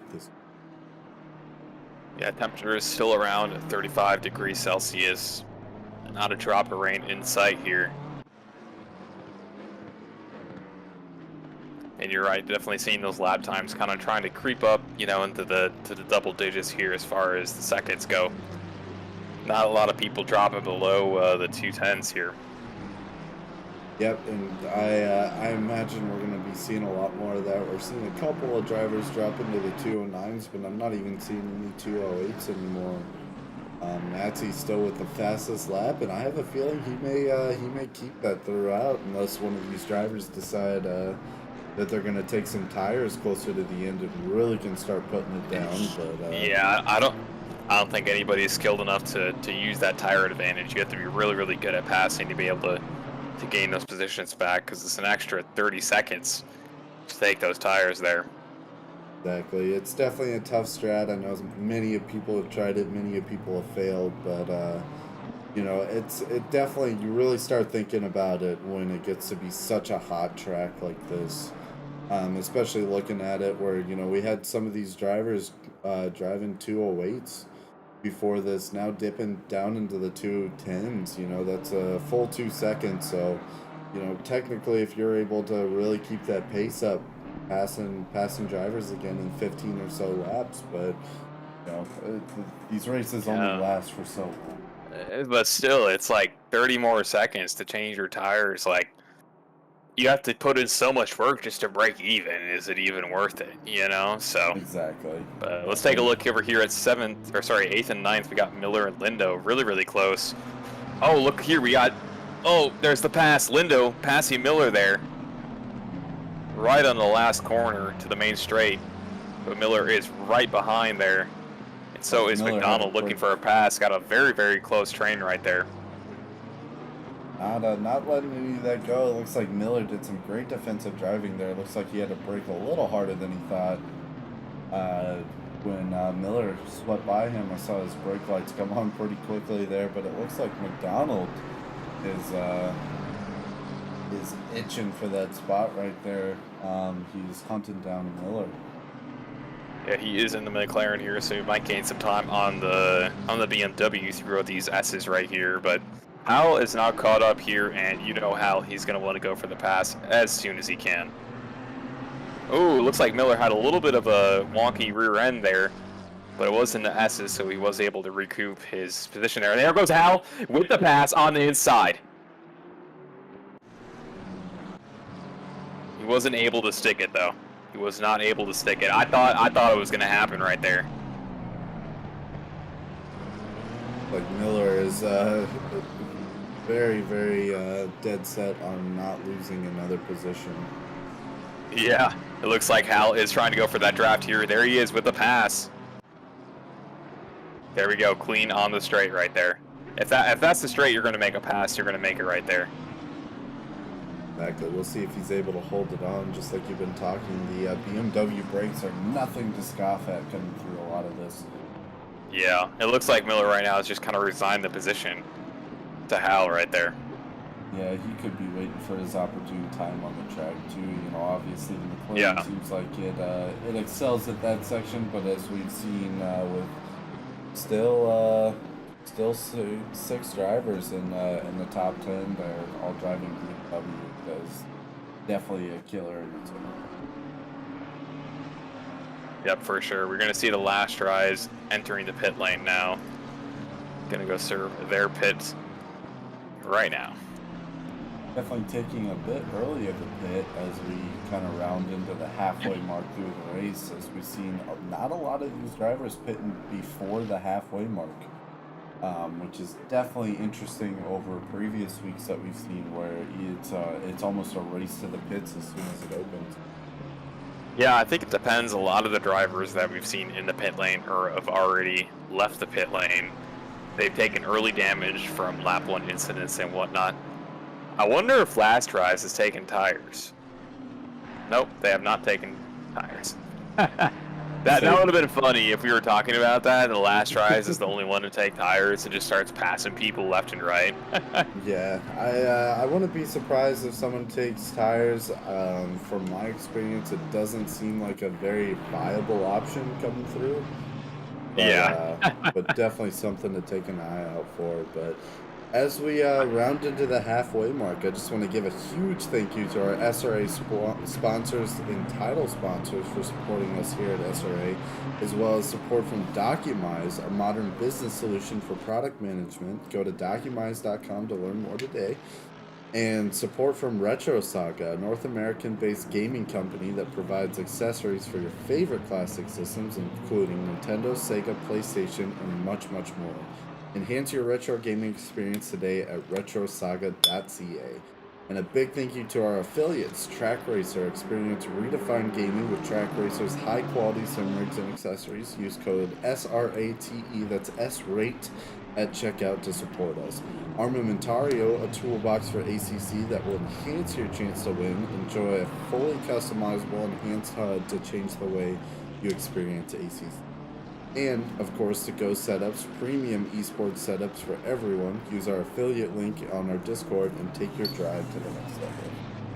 Yeah, temperature is still around 35 degrees Celsius. Not a drop of rain in sight here. And you're right, definitely seeing those lap times kind of trying to creep up, you know, into the double digits here as far as the seconds go. Not a lot of people dropping below the 210s here. Yep, and I imagine we're going to be seeing a lot more of that. We're seeing a couple of drivers drop into the 209s, but I'm not even seeing any 208s anymore. Mattsy's still with the fastest lap, and I have a feeling he may keep that throughout unless one of these drivers decide that they're going to take some tires closer to the end and really can start putting it down. But yeah, I don't think anybody is skilled enough to use that tire advantage. You have to be really, really good at passing to be able to gain those positions back, because it's an extra 30 seconds to take those tires there. Exactly. It's definitely a tough strat. I know many of people have tried it, many of people have failed, but you know, it definitely you really start thinking about it when it gets to be such a hot track like this. Especially looking at it where, you know, we had some of these drivers driving 208s before this, now dipping down into the 210s. You know, that's a full 2 seconds. So, you know, technically, if you're able to really keep that pace up, passing drivers again in 15 or so laps, but you know, these races only Yeah. last for so long. But still, it's like 30 more seconds to change your tires. Like, you have to put in so much work just to break even. Is it even worth it? You know? So, Exactly. but let's take a look over here at eighth and ninth. We got Miller and Lindo really, really close. Oh, look here. Oh, there's the pass. Lindo passing Miller there. Right on the last corner to the main straight. But Miller is right behind there. And so is Miller had McDonald looking for a pass. Got a very, very close train right there. Not letting any of that go. It looks like Miller did some great defensive driving there. It looks like he had to brake a little harder than he thought. When Miller swept by him, I saw his brake lights come on pretty quickly there, but it looks like McDonald is itching for that spot right there. He's hunting down Miller. Yeah, he is in the McLaren here, so he might gain some time on the BMW through these S's right here. But Hal is now caught up here, and you know Hal, he's going to want to go for the pass as soon as he can. Oh, looks like Miller had a little bit of a wonky rear end there, but it was in the S's, so he was able to recoup his position there. And there goes Hal with the pass on the inside. He wasn't able to stick it, though. He was not able to stick it. I thought it was going to happen right there. Like Miller is very, very dead set on not losing another position. Yeah, it looks like Hal is trying to go for that draft here. There he is with the pass. There we go, clean on the straight right there. If that's the straight, you're going to make a pass. You're going to make it right there. Exactly. We'll see if he's able to hold it on, just like you've been talking. The BMW brakes are nothing to scoff at coming through a lot of this. Yeah, it looks like Miller right now has just kind of resigned the position to Hal right there. Yeah, he could be waiting for his opportune time on the track too. You know, obviously the McLaren seems like it excels at that section, but as we've seen with still six drivers in the top 10, they're all driving BMW. That's definitely a killer in its own. Yep, for sure. We're going to see the last tries entering the pit lane now. Going to go serve their pits right now. Definitely taking a bit early of the pit as we kind of round into the halfway mark through the race, as we've seen not a lot of these drivers pitting before the halfway mark, which is definitely interesting over previous weeks that we've seen where it's almost a race to the pits as soon as it opens. Yeah, I think it depends. A lot of the drivers that we've seen in the pit lane or have already left the pit lane, they've taken early damage from lap 1 incidents and whatnot. I wonder if Last Rise has taken tires. Nope, they have not taken tires. That would have been funny if we were talking about that. The Last Rise is the only one to take tires and just starts passing people left and right. Yeah, I wouldn't be surprised if someone takes tires. From my experience, it doesn't seem like a very viable option coming through. But, yeah. But definitely something to take an eye out for. But as we round into the halfway mark, I just want to give a huge thank you to our SRA sponsors and title sponsors for supporting us here at SRA, as well as support from Documise, a modern business solution for product management. Go to documise.com to learn more today. And support from Retro Saga, a North American-based gaming company that provides accessories for your favorite classic systems, including Nintendo, Sega, PlayStation, and much, much more. Enhance your retro gaming experience today at retrosaga.ca. And a big thank you to our affiliates, Track Racer. Experience redefined gaming with Track Racer's high-quality sim rigs and accessories. Use code SRATE, that's S-RATE, at checkout to support us. Armamentario, a toolbox for ACC that will enhance your chance to win. Enjoy a fully customizable enhanced HUD to change the way you experience ACC. And, of course, to go setups, premium esports setups for everyone. Use our affiliate link on our Discord and take your drive to the next level.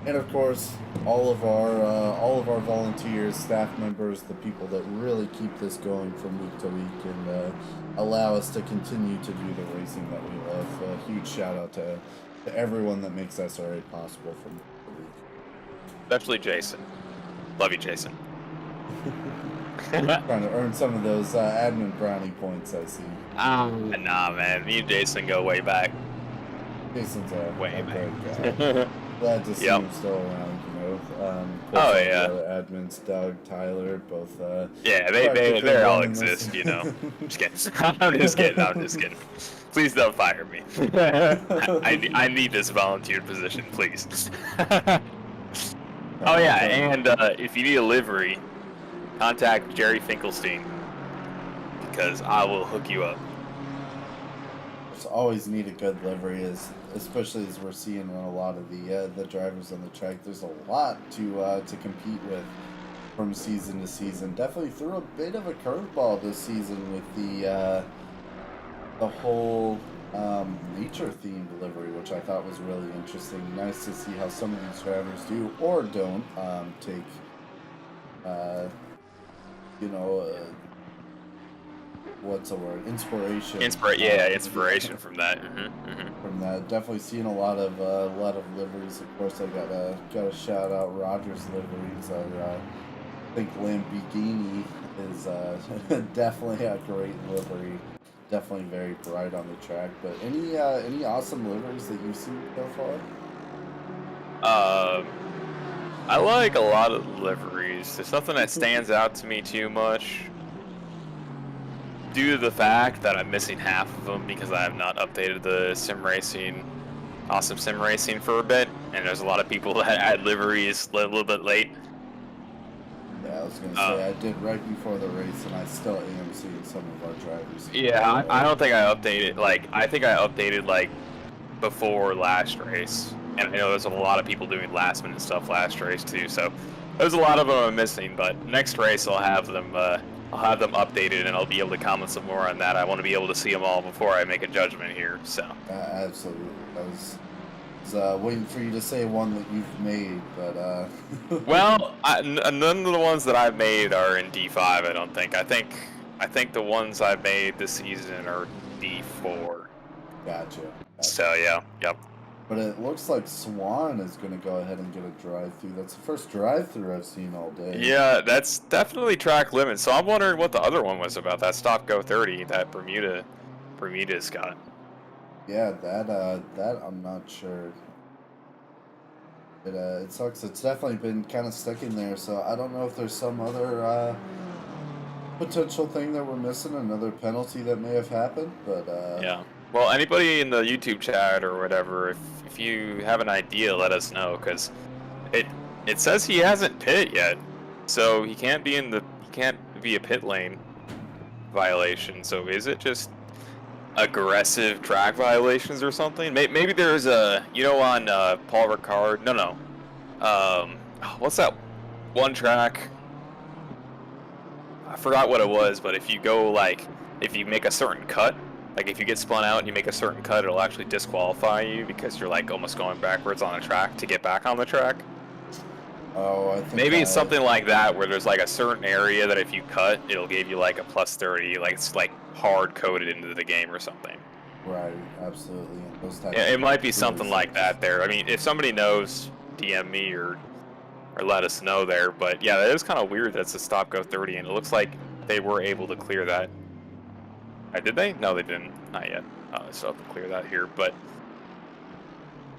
And, of course, all of our volunteers, staff members, the people that really keep this going from week to week and allow us to continue to do the racing that we love. A huge shout out to everyone that makes SRA possible from week to week. Especially Jason. Love you, Jason. Trying to earn some of those admin brownie points, I see. Nah, man. Me and Jason go way back. Jason's a Way great guy. Glad to see him still around, you know. Oh, yeah. The other admins, Doug, Tyler, both. Yeah, they all exist, you know. Just kidding. I'm just kidding. Please don't fire me. I need this volunteer position, please. Oh yeah, and if you need a livery, contact Jerry Finkelstein because I will hook you up. Just always need a good livery, especially as we're seeing on a lot of the drivers on the track. There's a lot to compete with from season to season. Definitely threw a bit of a curveball this season with the whole nature themed livery, which I thought was really interesting. Nice to see how some of these drivers do or don't take what's the word? Inspiration. Inspiration from that. From that, definitely seeing a lot of liveries. Of course, I gotta shout out Rogers liveries. I think Lamborghini is definitely a great livery. Definitely very bright on the track. But any awesome liveries that you've seen so far? I like a lot of liveries. There's nothing that stands out to me too much, due to the fact that I'm missing half of them because I have not updated the awesome sim racing for a bit, and there's a lot of people that add liveries a little bit late. Yeah, I was gonna say I did right before the race, and I still am seeing some of our drivers. Yeah, I don't think I updated. I think I updated before last race, and I know there's a lot of people doing last minute stuff last race too. So there's a lot of them I'm missing, but next race I'll have them updated, and I'll be able to comment some more on that. I want to be able to see them all before I make a judgment here. So absolutely, I was waiting for you to say one that you've made, but well, none of the ones that I've made are in D5. I don't think. I think the ones I've made this season are D4. Gotcha. So yeah, yep. But it looks like Swan is going to go ahead and get a drive-through. That's the first drive-through I've seen all day. Yeah, that's definitely track limit. So I'm wondering what the other one was about. That Stop Go 30 that Bermuda's got. Yeah, that I'm not sure. It sucks. It's definitely been kind of sticking there. So I don't know if there's some other potential thing that we're missing, another penalty that may have happened. But yeah. Well, anybody in the YouTube chat or whatever, if you have an idea, let us know, because it says he hasn't pit yet, so he can't be a pit lane violation. So is it just aggressive track violations or something? Maybe there's a on Paul Ricard. No. What's that one track? I forgot what it was, but if you go if you make a certain cut. If you get spun out and you make a certain cut, it'll actually disqualify you because you're almost going backwards on a track to get back on the track. Oh, I think maybe it's something like that where there's a certain area that if you cut, it'll give you a plus 30, it's hard coded into the game or something. Right, absolutely. Those types it might be something like that there. I mean, if somebody knows, DM me or let us know there. But yeah, that is kind of weird. That's a Stop Go 30, and it looks like they were able to clear that. Did they? No, they didn't. Not yet. They still have to clear that here, but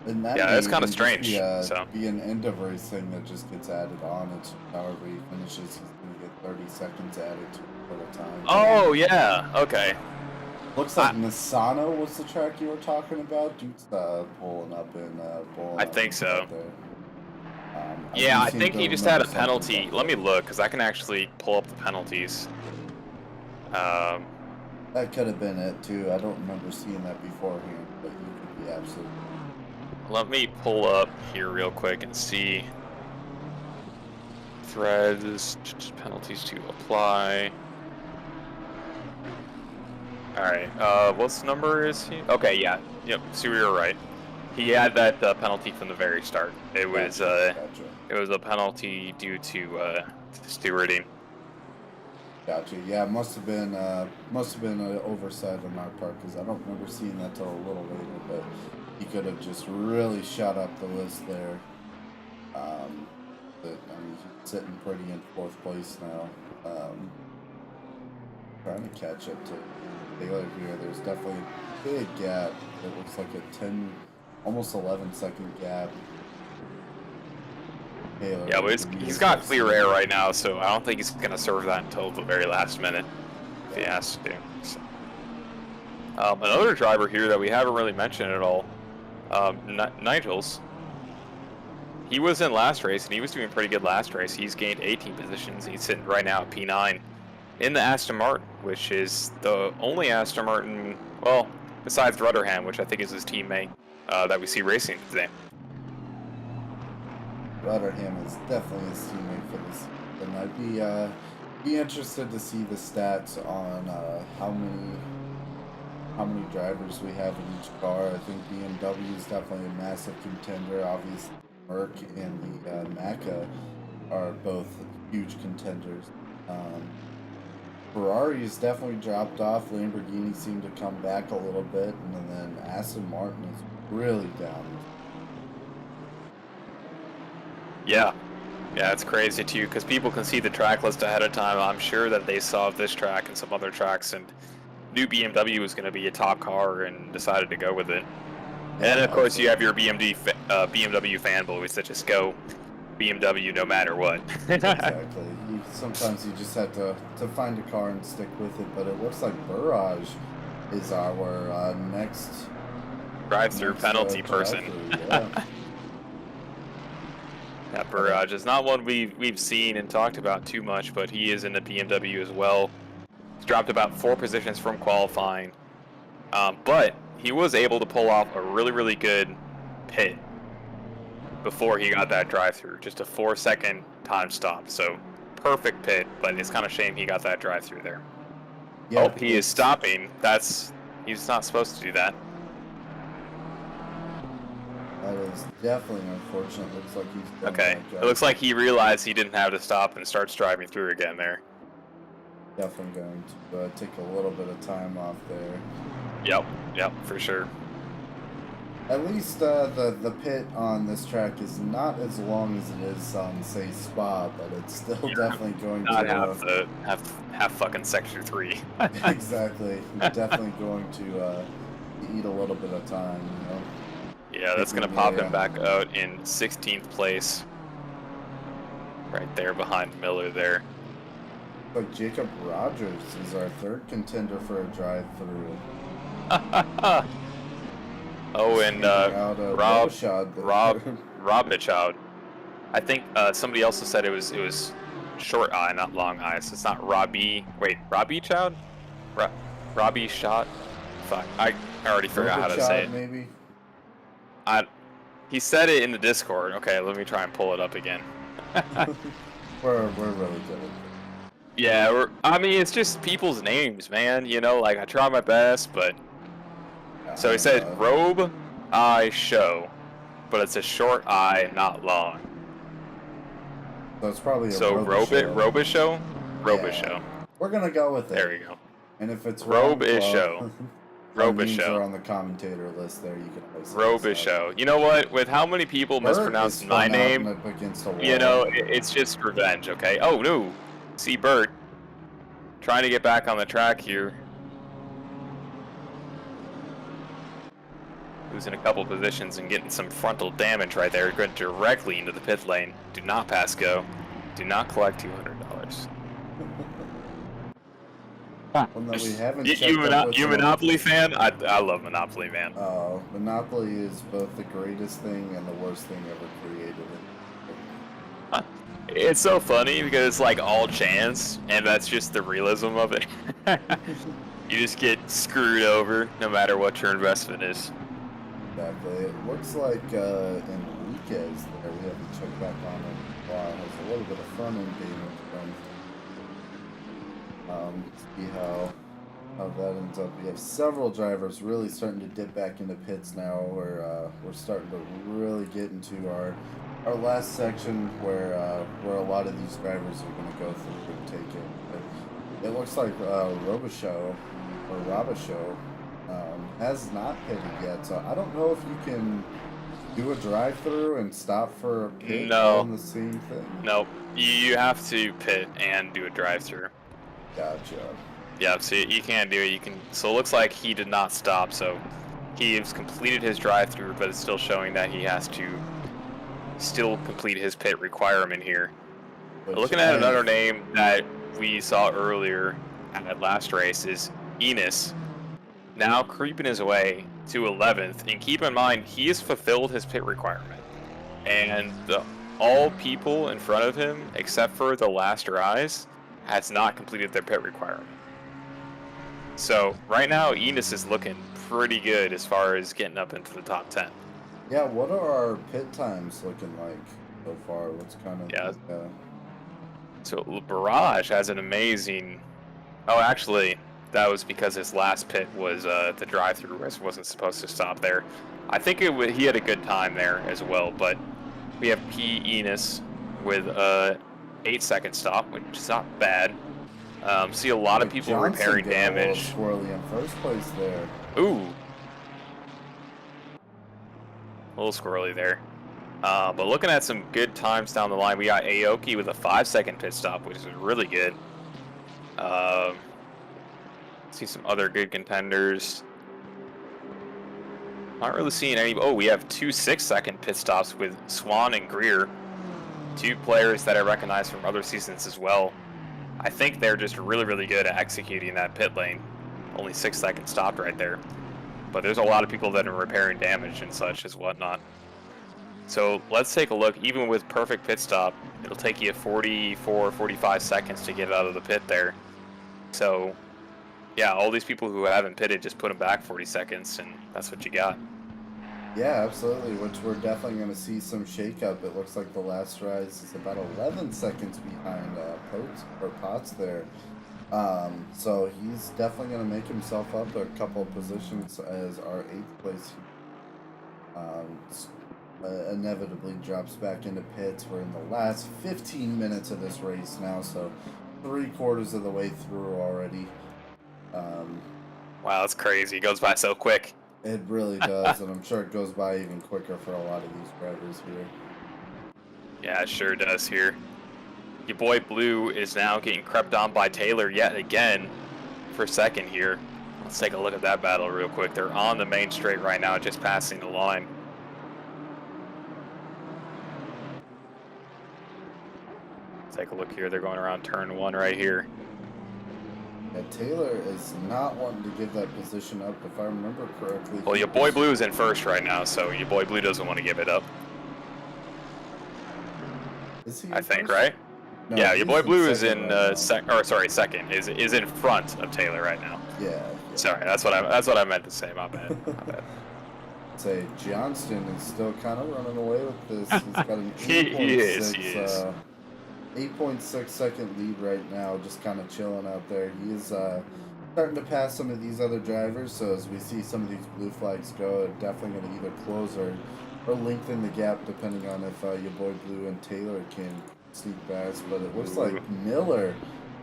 yeah, that's kind of strange. Be an end of race thing that just gets added on. It's however he finishes, he's going to get 30 seconds added to the time. Oh yeah, okay. Looks like Misano was the track you were talking about. Dude's pulling up in I think so. Yeah, I think he just had a penalty. Let me look, because I can actually pull up the penalties. That could have been it, too. I don't remember seeing that beforehand, but you could be absolutely... Let me pull up here real quick and see. threads, penalties to apply. Alright, what's number is he? Okay, yeah. Yep, so you were right. He had that penalty from the very start. It was Gotcha. it was a penalty due to stewarding. Gotcha. Yeah, must have been an oversight on our part because I don't remember seeing that till a little later. But he could have just really shot up the list there. But I mean, he's sitting pretty in 4th place now. Trying to catch up to Taylor here. There's definitely a big gap. It looks like a 10, almost 11-second gap. Taylor, Yeah, but he's got clear air right now, so I don't think he's gonna serve that until the very last minute if he has to. So. Another driver here that we haven't really mentioned at all, Nigel's. He was in last race, and he was doing pretty good last race. He's gained 18 positions. He's sitting right now at P9 in the Aston Martin, which is the only Aston Martin, well, besides Rudderham, which I think is his teammate, that we see racing today. Rudderham is definitely his teammate for this. And I'd be interested to see the stats on how many drivers we have in each car. I think BMW is definitely a massive contender. Obviously, Merc and the Macca are both huge contenders. Ferrari's definitely dropped off. Lamborghini seemed to come back a little bit, and then Aston Martin is really down. Yeah, it's crazy too, because people can see the track list ahead of time. I'm sure that they saw this track and some other tracks, and knew BMW was going to be a top car and decided to go with it. Yeah, and of course, you have your BMW fanboys that just go BMW no matter what. Exactly. Sometimes you just have to find a car and stick with it, but it looks like Barrage is our next Drive-through penalty person. Yeah. That Barrage is not one we've seen and talked about too much, but he is in the BMW as well. He's dropped about 4 positions from qualifying, but he was able to pull off a really good pit before he got that drive-through. Just a 4-second time stop, so perfect pit. But it's kind of shame he got that drive-through there. Yeah, oh, he is stopping. He's not supposed to do that. That is definitely unfortunate. Looks like he's done Okay, that it looks like he realized he didn't have to stop and starts driving through again there. Definitely going to take a little bit of time off there. Yep, for sure. At least the pit on this track is not as long as it is on, say, Spa, but it's still definitely going Not to have fucking Sector 3. exactly. Definitely going to eat a little bit of time, you know. Yeah, that's gonna pop him back out in 16th place. Right there behind Miller there. But Jacob Rogers is our 3rd contender for a drive-through. Oh, and Rob Mitchoud. I think somebody else has said it was short I, not long I. So it's not Robbie. Wait, Robbie Choud? Robbie Shot? Fuck, I already forgot how to say it. Maybe. He said it in the Discord. Okay, let me try and pull it up again. We're really good at it. Yeah, I mean, it's just people's names, man. You know, like, I try my best, but... So he said, Robe I Show, but it's a short I, not long. So it's probably a Robichaux? Robichaux. We're gonna go with it. There you go. And if it's Robichaux. Robichaux are on the commentator list there. You can always say Robichaux. You know what? With how many people mispronounce my name, you know, it's just revenge, okay? Oh, no. See Bert trying to get back on the track here. Losing a couple positions and getting some frontal damage right there. Going directly into the pit lane. Do not pass go. Do not collect $200. Well, no, we haven't you Monopoly fan? I love Monopoly, man. Oh, Monopoly is both the greatest thing and the worst thing ever created. It's so funny because it's like all chance, and that's just the realism of it. You just get screwed over no matter what your investment is. Exactly. It looks like Enriquez there. We haven't checked back on him. has a little bit of front end damage from. See how that ends up. We have several drivers really starting to dip back into pits now. We're starting to really get into our last section where a lot of these drivers are going to go through and take it. But it looks like Robishow has not pitted yet, so I don't know if you can do a drive-through and stop for a pit on the same thing. No, you have to pit and do a drive-through. Gotcha. Yeah, so you can't do it. So it looks like he did not stop. So he has completed his drive-through, but it's still showing that he has to still complete his pit requirement here. Looking at another name that we saw earlier at last race is Enos, now creeping his way to 11th. And keep in mind, he has fulfilled his pit requirement, and all people in front of him, except for the last rise, has not completed their pit requirement. So right now, Enos is looking pretty good as far as getting up into the top 10. Yeah, what are our pit times looking like so far? What's kind of So Barrage has an amazing. Oh, actually, that was because his last pit was the drive-through race, wasn't supposed to stop there. I think he had a good time there as well. But we have P Enos with 8-second stop, which is not bad. See a lot of people repairing damage. A little squirrely in first place there. Ooh. A little squirrely there. But looking at some good times down the line, we got Aoki with a 5-second pit stop, which is really good. See some other good contenders. Not really seeing any. Oh, we have 2 6-second pit stops with Swan and Greer. 2 players that I recognize from other seasons as well. I think they're just really, really good at executing that pit lane. Only 6 seconds stopped right there. But there's a lot of people that are repairing damage and such as whatnot. So let's take a look. Even with perfect pit stop, it'll take you 44, 45 seconds to get out of the pit there. So yeah, all these people who haven't pitted, just put them back 40 seconds, and that's what you got. Yeah, absolutely, which we're definitely going to see some shakeup. It looks like the last rise is about 11 seconds behind Potts there. So he's definitely going to make himself up a couple of positions as our 8th place inevitably drops back into pits. We're in the last 15 minutes of this race now, so 3/4 of the way through already. Wow, that's crazy. It goes by so quick. It really does, and I'm sure it goes by even quicker for a lot of these drivers here. Yeah, it sure does here. Your boy Blue is now getting crept on by Taylor yet again for second here. Let's take a look at that battle real quick. They're on the main straight right now, just passing the line. Take a look here. They're going around turn 1 right here. Yeah, Taylor is not wanting to give that position up, if I remember correctly. Well, your boy Blue is in first right now, so your boy Blue doesn't want to give it up. Is he? I think, right? No, yeah, your boy Blue is in second. Is in front of Taylor right now. Yeah. Sorry, that's what I meant to say. My bad. My bad. Say Johnston is still kind of running away with this. He's got an 8.6 second lead right now, just kind of chilling out there. He is starting to pass some of these other drivers, so as we see some of these blue flags go, they're definitely going to either close or lengthen the gap depending on if your boy Blue and Taylor can sneak past. But it looks like Miller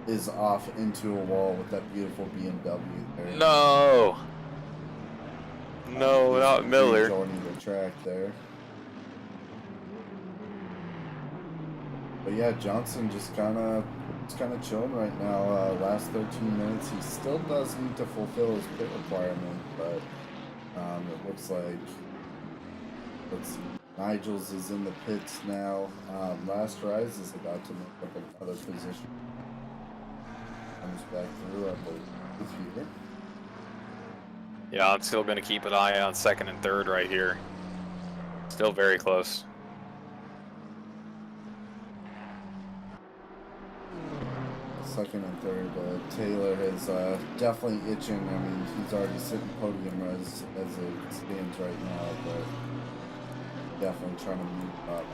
is off into a wall with that beautiful BMW there. No, not Miller. Joining the track there. But yeah, Johnson just kind of chilling right now. Last 13 minutes, he still does need to fulfill his pit requirement, but it looks like, let's see, Nigel's is in the pits now. Last rise is about to make up another position. Comes back through, I believe, here. Yeah, I'm still going to keep an eye on second and third right here. Still very close. Second and third, Taylor is definitely itching. I mean, he's already sitting podium as it stands right now, but definitely trying to move up.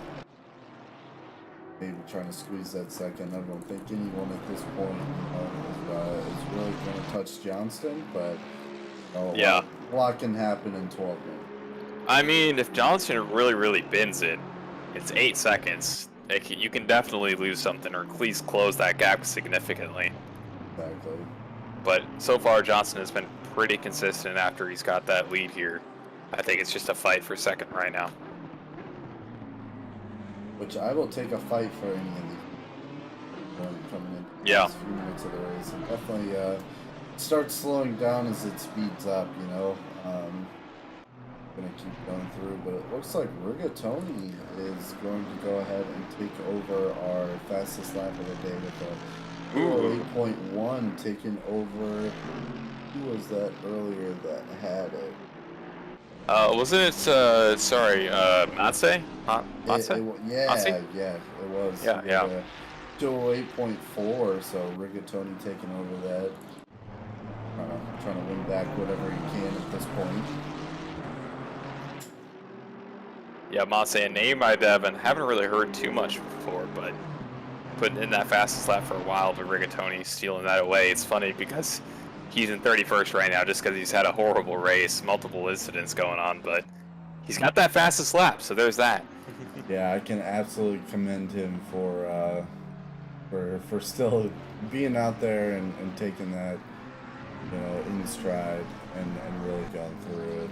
maybe trying to squeeze that second. I don't think anyone at this point is really going to touch Johnston, but Yeah. a lot can happen in 12 minutes. I mean, if Johnston really bends it, it's 8 seconds. You can definitely lose something, or at least close that gap significantly. Exactly. But so far, Johnston has been pretty consistent after he's got that lead here. I think it's just a fight for second right now. Which I will take a fight for any of these coming in the last few minutes of the race. And definitely start slowing down as it speeds up, you know. Gonna keep going through, but it looks like Rigatoni is going to go ahead and take over our fastest lap of the day with a 8.1, taking over. Who was that earlier that had it? Wasn't it, sorry, Matse? Matse? Yeah, it was. Yeah. Still 8.4, so Rigatoni taking over that. Trying to win back whatever he can at this point. Yeah, Matse, a name I haven't really heard too much before, but putting in that fastest lap for a while, but Rigatoni stealing that away. It's funny because he's in 31st right now just because he's had a horrible race, multiple incidents going on, but he's got that fastest lap, so there's that. Yeah, I can absolutely commend him for still being out there and taking that, you know, in stride and really going through it.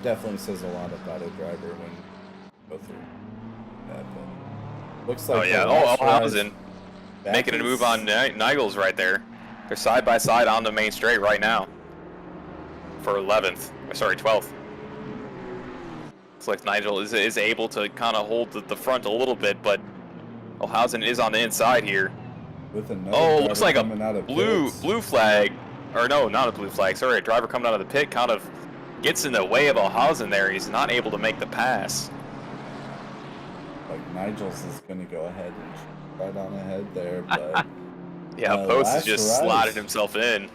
Definitely says a lot about a driver when you go through that. But looks like Hausen making a move on Nigels right there. They're side by side on the main straight right now for 11th. Sorry, 12th. Looks like Nigel is able to kind of hold the front a little bit, but Olhausen is on the inside here. With another looks like a blue flag. Or no, not a blue flag. Sorry, a driver coming out of the pit kind of gets in the way of Olhausen there. He's not able to make the pass. Like Nigel's is going to go ahead and right on ahead there, but yeah, Post has just slotted himself in.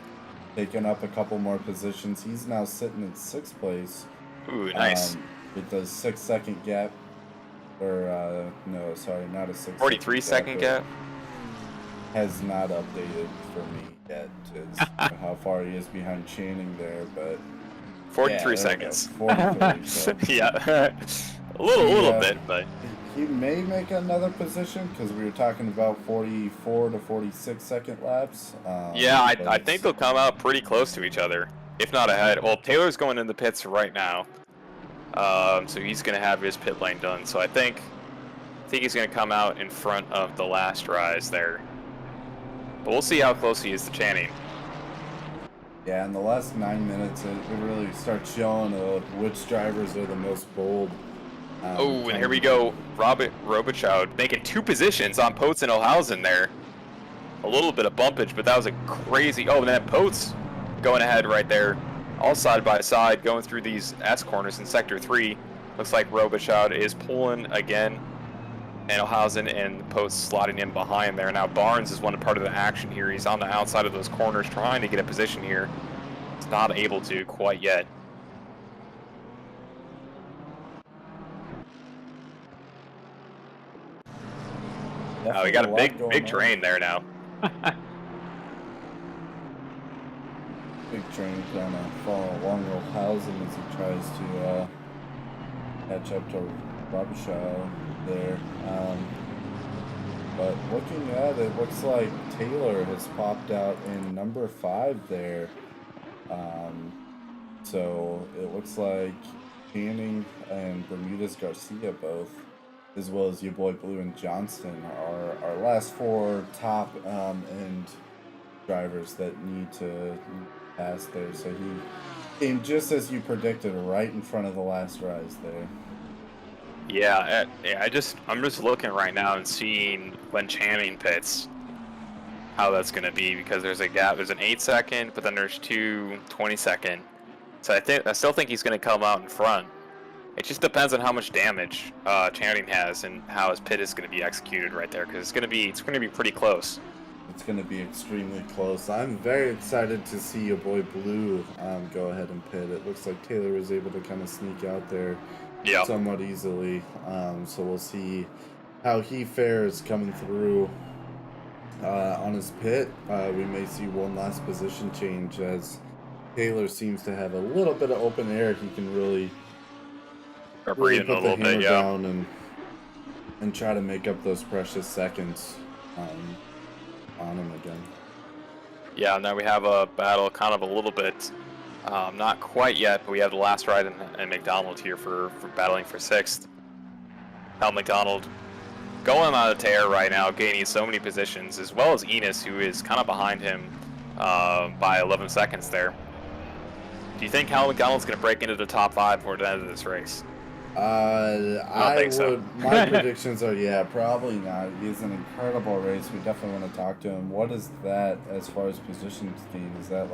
Taking up a couple more positions. He's now sitting in 6th place. Ooh, nice. With the 6-second gap. Or, no, sorry, not a 6 43-second gap? Has not updated for me yet how far he is behind Channing there, but 43 seconds. 43, so. Yeah, a little bit, but he may make another position because we were talking about 44 to 46-second laps. Yeah, I think they'll come out pretty close to each other, if not ahead. Well, Taylor's going in the pits right now, so he's going to have his pit lane done. So I think he's going to come out in front of the last rise there. But we'll see how close he is to Channing. Yeah, in the last 9 minutes, it really starts showing which drivers are the most bold. And here we go. Robichaud making 2 positions on Potes and Olhausen there. A little bit of bumpage, but that was a crazy... Oh, and then Potes going ahead right there. All side by side, going through these S-corners in Sector 3. Looks like Robichaud is pulling again. And Olhausen and Post slotting in behind there. Now Barnes is one part of the action here. He's on the outside of those corners trying to get a position here. He's not able to quite yet. We got a big train there now. Big train trying to follow along Olhausen as he tries to catch up to Robichaud there. But looking at it, looks like Taylor has popped out in number 5 there. So it looks like Channing and Bermudez Garcia both, as well as your boy Blue and Johnston, are our last 4 top end drivers that need to pass there. So he came just as you predicted, right in front of the last rise there. Yeah, I'm just looking right now and seeing when Channing pits, how that's going to be, because there's a gap. There's an 8-second, but then there's 2 20-second. So I still think he's going to come out in front. It just depends on how much damage Channing has and how his pit is going to be executed right there, because it's going to be pretty close. It's going to be extremely close. I'm very excited to see your boy Blue go ahead and pit. It looks like Taylor was able to kind of sneak out there somewhat easily. So we'll see how he fares coming through on his pit. We may see one last position change as Taylor seems to have a little bit of open air. He can really Breathing a put the little hammer bit, yeah. down and try to make up those precious seconds on him again. Yeah, now we have a battle kind of a little bit, not quite yet, but we have the last ride in McDonald here for battling for 6th. Hal McDonald going on a tear right now, gaining so many positions, as well as Enos, who is kind of behind him by 11 seconds there. Do you think Hal McDonald's going to break into the top 5 before the end of this race? I think so. would. My predictions are, yeah, probably not. He's an incredible race. We definitely want to talk to him. What is that as far as positions, Steve? Is that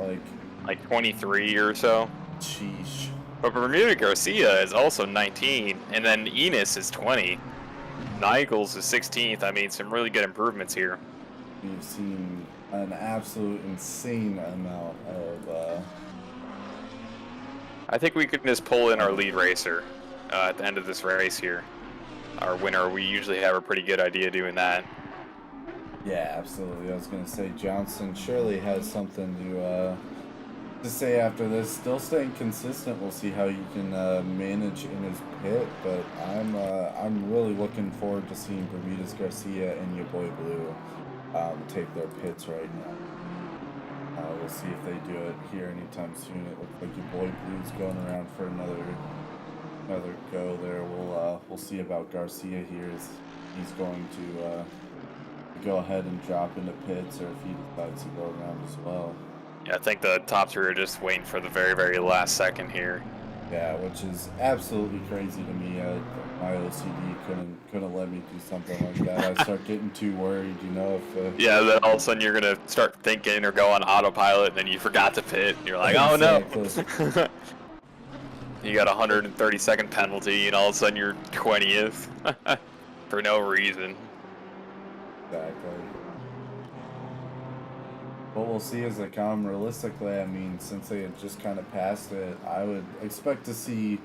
like 23 or so? Sheesh. But Bermuda Garcia is also 19, and then Enos is 20. Nichols is 16th. I mean, some really good improvements here. We've seen an absolute insane amount of. I think we could just pull in our lead racer at the end of this race here. Our winner, we usually have a pretty good idea doing that. Yeah, absolutely. I was going to say Johnson surely has something to say after this. Still staying consistent. We'll see how he can manage in his pit, but I'm really looking forward to seeing Bermudez Garcia and your boy Blue take their pits right now. We'll see if they do it here anytime soon. It looks like your boy Blue's going around for another go there. We'll see about Garcia here. He's going to go ahead and drop into pits, or if he decides to go around as well. Yeah, I think the top 3 are just waiting for the very, very last second here. Yeah, which is absolutely crazy to me. My OCD couldn't let me do something like that. I start getting too worried, you know. If yeah, then all of a sudden you're gonna start thinking or go on autopilot, and then you forgot to pit. And you're like, oh no! You got a 130-second penalty, and all of a sudden you're 20th for no reason. Exactly. What we'll see as they come. Realistically, I mean, since they had just kind of passed it, I would expect to see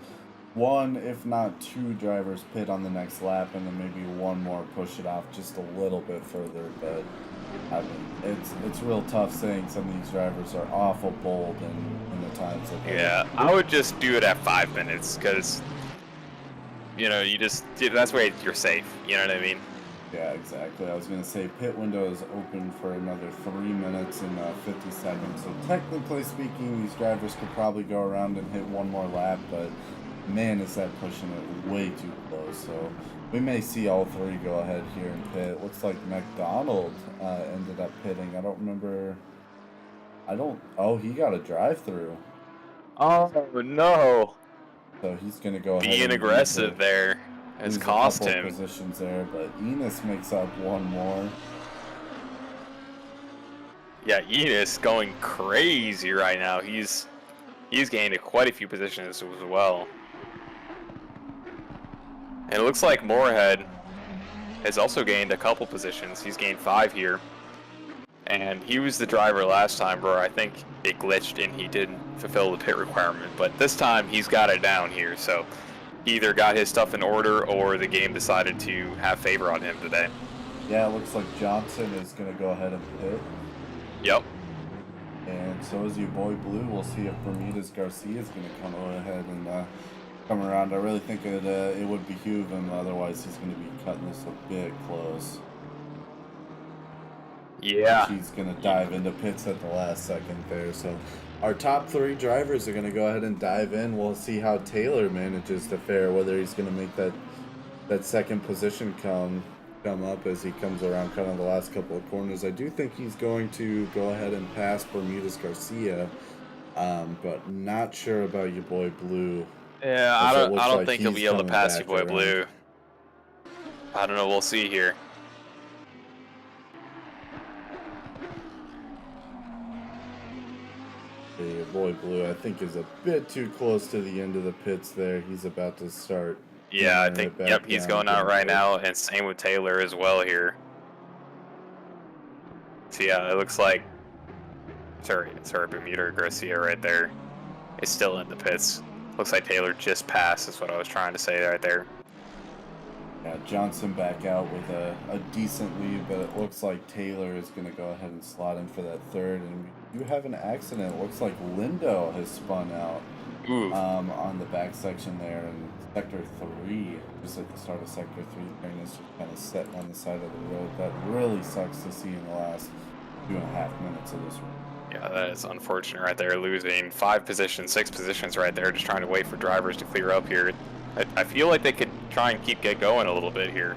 1, if not 2 drivers pit on the next lap, and then maybe 1 more push it off just a little bit further. But I mean, it's real tough saying some of these drivers are awful bold in the times that they. Yeah, I would just do it at 5 minutes, because you know, that's where you're safe. You know what I mean? Yeah, exactly. I was going to say pit window is open for another 3 minutes and 50 seconds. So technically speaking, these drivers could probably go around and hit 1 more lap, but man, is that pushing it way too close. So we may see all 3 go ahead here and pit. Looks like McDonald ended up pitting. I don't remember. Oh, he got a drive-through. Oh no! So he's going to go ahead. Being aggressive there has cost him positions there, but Enos makes up 1 more. Yeah, Enos going crazy right now. He's gained quite a few positions as well. And it looks like Moorhead has also gained a couple positions. He's gained 5 here. And he was the driver last time where I think it glitched and he didn't fulfill the pit requirement. But this time he's got it down here, so he either got his stuff in order or the game decided to have favor on him today. Yeah, it looks like Johnson is going to go ahead and pit. Yep. And so is your boy Blue. We'll see if Bermudez Garcia is going to come ahead and come around. I really think it would behoove him, otherwise he's going to be cutting this a bit close. Yeah. He's going to dive into pits at the last second there. So our top 3 drivers are going to go ahead and dive in. We'll see how Taylor manages to fare, whether he's going to make that second position come up as he comes around kind of the last couple of corners. I do think he's going to go ahead and pass Bermudez Garcia, but not sure about your boy Blue. Yeah, I don't think he'll be able to pass your boy around. Blue. I don't know. We'll see here. Your boy Blue, I think, is a bit too close to the end of the pits there. He's about to start. Yeah, I think, yep, he's going out right now, and same with Taylor as well here. So yeah, it looks like, sorry, Bermuda Garcia right there is still in the pits. Looks like Taylor just passed, is what I was trying to say right there. Yeah, Johnson back out with a decent lead, but it looks like Taylor is going to go ahead and slot in for that third. And we do have an accident. It looks like Lindo has spun out Ooh. on the back section there in Sector 3, just at the start of Sector 3. And it's just kind of set on the side of the road. That really sucks to see in the last 2.5 minutes of this race. Yeah, that is unfortunate right there, losing 5 positions, 6 positions right there, just trying to wait for drivers to clear up here. I feel like they could try and get going a little bit here.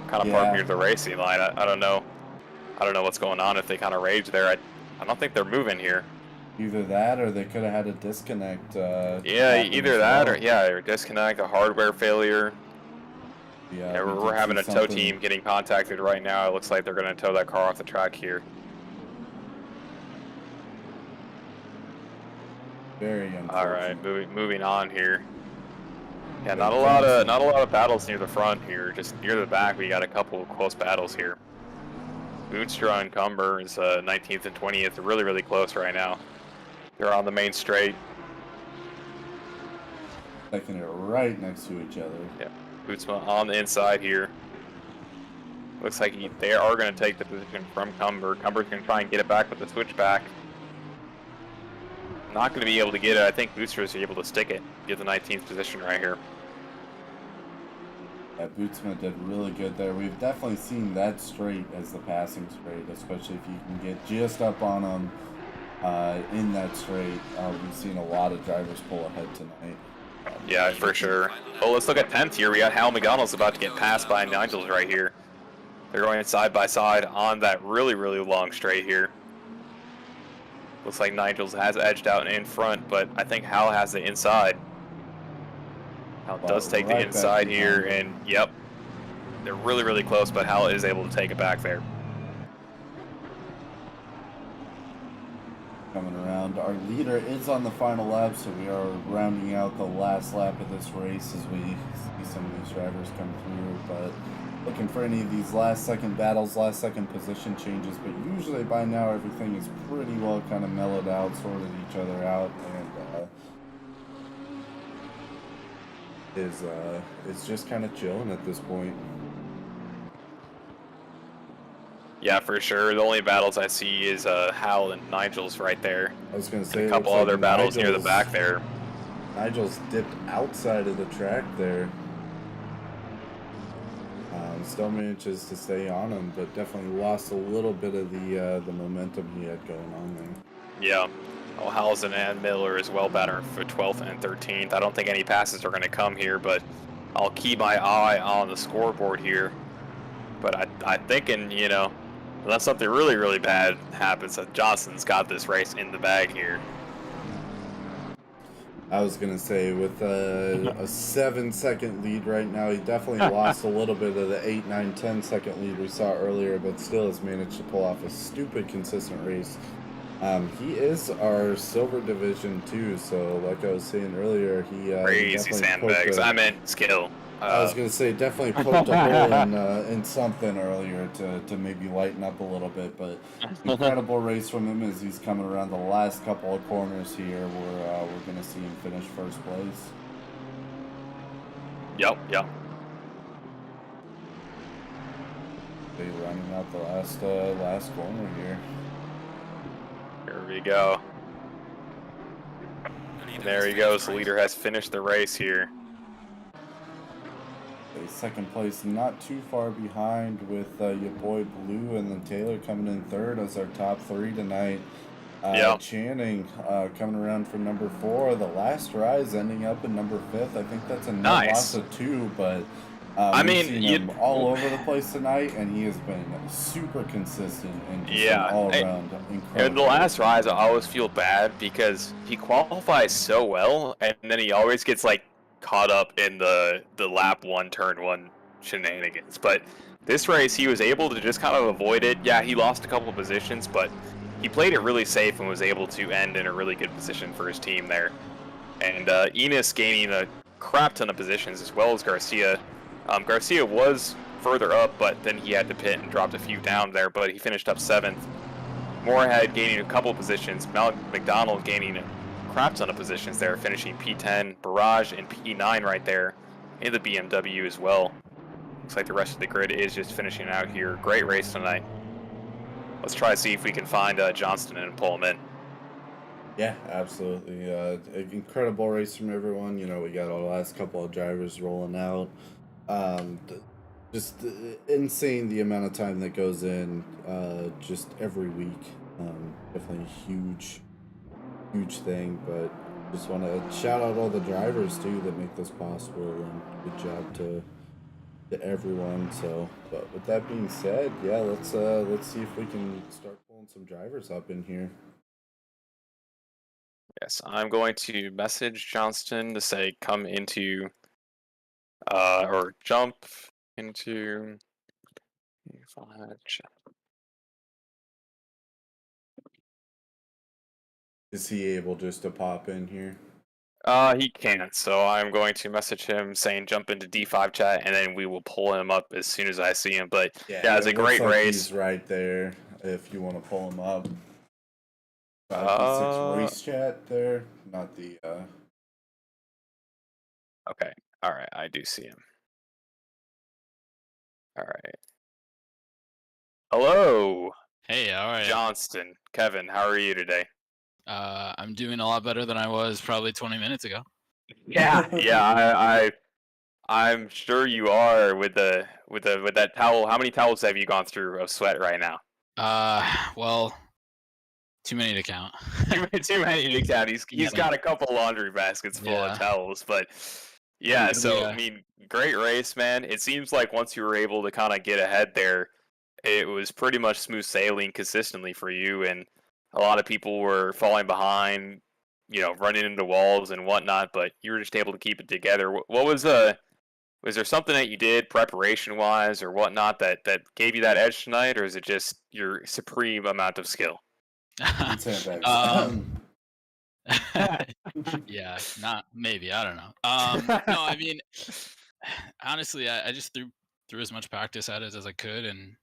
Kind of park near the racing line. I don't know. I don't know what's going on if they kind of rage there. I don't think they're moving here. Either that or they could have had a disconnect. Yeah, either that or disconnect, a hardware failure. Yeah, we're having a tow team getting contacted right now. It looks like they're going to tow that car off the track here. Very unfortunate. All right, moving on here. Yeah, not a lot of battles near the front here. Just near the back, we got a couple of close battles here. Boonstra and Cumber is 19th and 20th, really, really close right now. They're on the main straight. Taking it right next to each other. Yeah, Bootsma on the inside here. Looks like they are going to take the position from Cumber. Cumber's going to try and get it back with the switchback. Not going to be able to get it. I think Booster is able to stick it, get the 19th position right here. Yeah, Bootsma did really good there. We've definitely seen that straight as the passing straight, especially if you can get just up on them in that straight. We've seen a lot of drivers pull ahead tonight. Yeah, for sure. Well, let's look at 10th here. We got Hal McDonald's about to get passed by Nigel's right here. They're going side by side on that really, really long straight here. Looks like Nigel's has edged out in front, but I think Hal has the inside. Hal does take the inside here, and yep, they're really, really close, but Hal is able to take it back there. Coming around, our leader is on the final lap, so we are rounding out the last lap of this race as we see some of these drivers come through, but looking for any of these last second battles, last second position changes, but usually by now everything is pretty well kind of mellowed out, sorted each other out, and is just kind of chilling at this point. Yeah, for sure. The only battles I see is Hal and Nigel's right there. I was going to say a couple other battles near the back there. Nigel's dipped outside of the track there. Still manages to stay on him, but definitely lost a little bit of the momentum he had going on there. Yeah. Well, Halzen and Miller is well better for 12th and 13th. I don't think any passes are going to come here, but I'll keep my eye on the scoreboard here. But I'm thinking, you know, unless something really, really bad happens, that Johnson's got this race in the bag here. I was going to say, with a 7-second lead right now, he definitely lost a little bit of the 8, 9, 10-second lead we saw earlier, but still has managed to pull off a stupid consistent race. He is our silver division too, so like I was saying earlier, he crazy sandbags. I meant skill. I was gonna say definitely poked a hole in something earlier to maybe lighten up a little bit, but incredible race from him as he's coming around the last couple of corners here. We're gonna see him finish first place. Yep. They running out the last corner here. Here we go. And there he goes. The leader has finished the race here. Second place, not too far behind, with your boy Blue, and then Taylor coming in third as our top three tonight. Channing coming around for number 4. The last rise ending up in number 5th. I think that's a net loss of 2, but I mean, seen him all over the place tonight, and he has been super consistent and just all around incredible. And the last rise, I always feel bad because he qualifies so well, and then he always gets like caught up in the lap 1, turn 1 shenanigans. But this race, he was able to just kind of avoid it. Yeah, he lost a couple of positions, but he played it really safe and was able to end in a really good position for his team there. And Enos gaining a crap ton of positions, as well as Garcia. Garcia was further up, but then he had to pit and dropped a few down there, but he finished up 7th. Moorhead gaining a couple positions, McDonald gaining a crap ton of positions there, finishing P10, Barrage, and P9 right there in the BMW as well. Looks like the rest of the grid is just finishing out here. Great race tonight. Let's try to see if we can find Johnston and pull him in. Yeah, absolutely. Incredible race from everyone. You know, we got our last couple of drivers rolling out. Just insane the amount of time that goes in just every week. Definitely a huge thing. But just want to shout out all the drivers too that make this possible, and good job to everyone. So, but with that being said, yeah, let's see if we can start pulling some drivers up in here. Yes, I'm going to message Johnston to say come into or jump into Is he able just to pop in here? He can't, so I'm going to message him saying jump into D5 chat, and then we will pull him up as soon as I see him. But yeah, it's a great like race. He's right there if you want to pull him up. 5v6 race chat there, not the. Okay, all right, I do see him. All right. Hello. Hey, all right. Johnston, Kevin, how are you today? I'm doing a lot better than I was probably 20 minutes ago. Yeah, I'm sure you are with that towel. How many towels have you gone through of sweat right now? Well, too many to count. too many to count. He's got a couple laundry baskets full of towels, but yeah. So I mean, great race, man. It seems like once you were able to kind of get ahead there, it was pretty much smooth sailing consistently for you, and a lot of people were falling behind, you know, running into walls and whatnot, but you were just able to keep it together. What was there something that you did preparation wise or whatnot that gave you that edge tonight, or is it just your supreme amount of skill? Yeah, not maybe, I don't know. No, I mean, honestly, I just threw as much practice at it as I could, and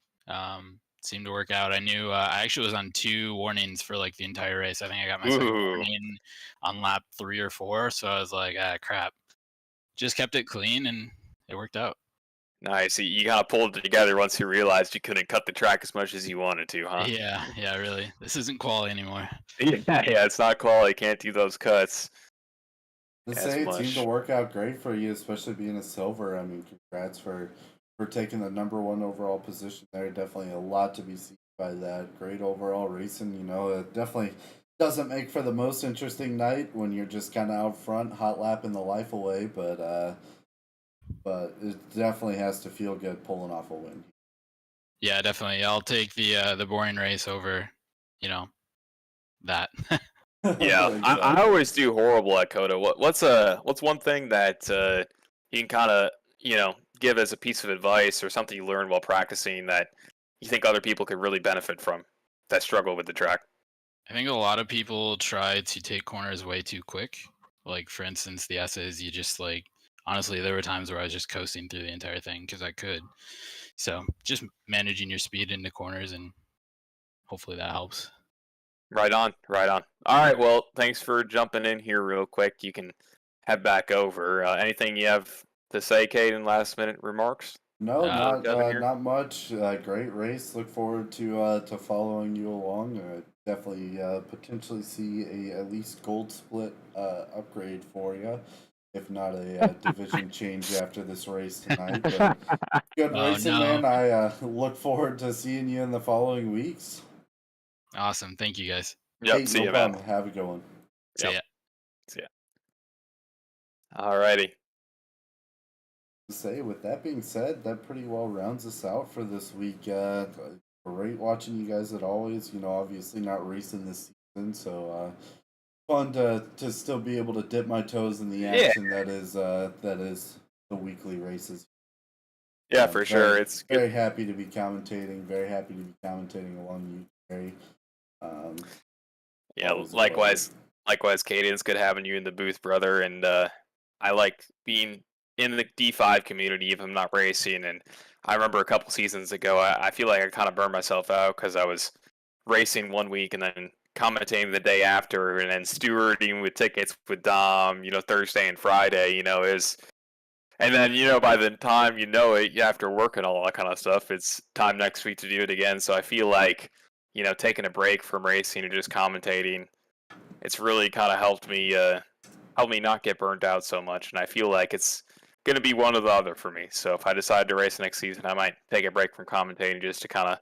seemed to work out. I knew I actually was on 2 warnings for like the entire race. I think I got my second warning on lap 3 or 4, so I was like, crap. Just kept it clean, and it worked out. Nice. You kind of pulled it together once you realized you couldn't cut the track as much as you wanted to, huh? Yeah, really. This isn't quality anymore. Yeah, it's not quality. Can't do those cuts. Let's say it seemed to work out great for you, especially being a silver. I mean, congrats for taking the #1 overall position there. Definitely a lot to be seen by that. Great overall racing. You know, it definitely doesn't make for the most interesting night when you're just kind of out front, hot lapping the life away. But it definitely has to feel good pulling off a win. Yeah, definitely. I'll take the boring race over, you know, that. Yeah, exactly. I always do horrible at Cota. What's one thing that you can kind of, you know, give as a piece of advice or something you learned while practicing that you think other people could really benefit from that struggle with the track? I think a lot of people try to take corners way too quick. Like, for instance, the S's, you just like, honestly, there were times where I was just coasting through the entire thing because I could. So just managing your speed into corners, and hopefully that helps. Right on. All right, well, thanks for jumping in here real quick. You can head back over. Anything you have to say, Caden, last minute remarks? No, not much. Great race. Look forward to following you along. Definitely potentially see a at least gold split upgrade for you, if not a division change after this race tonight. But good racing, man. I look forward to seeing you in the following weeks. Awesome. Thank you, guys. Yep, hey, see no you, problem. man. Have a good one. See ya. Alrighty. Say, with that being said, that pretty well rounds us out for this week. Great watching you guys as always. You know, obviously not racing this season, so fun to still be able to dip my toes in the action that is the weekly races. Yeah, for sure. It's very happy to be commentating. Very happy to be commentating along you, Gary. Yeah, likewise, Caden. It's good having you in the booth, brother. And I like being in the D5 community if I'm not racing. And I remember a couple seasons ago, I feel like I kind of burned myself out because I was racing one week and then commentating the day after, and then stewarding with tickets with Dom, you know, Thursday and Friday. You know, And then, by the time you know it, after work and all that kind of stuff, it's time next week to do it again. So I feel like, taking a break from racing and just commentating, it's really kind of helped me not get burned out so much. And I feel like it's going to be one or the other for me. So if I decide to race next season, I might take a break from commentating just to kind of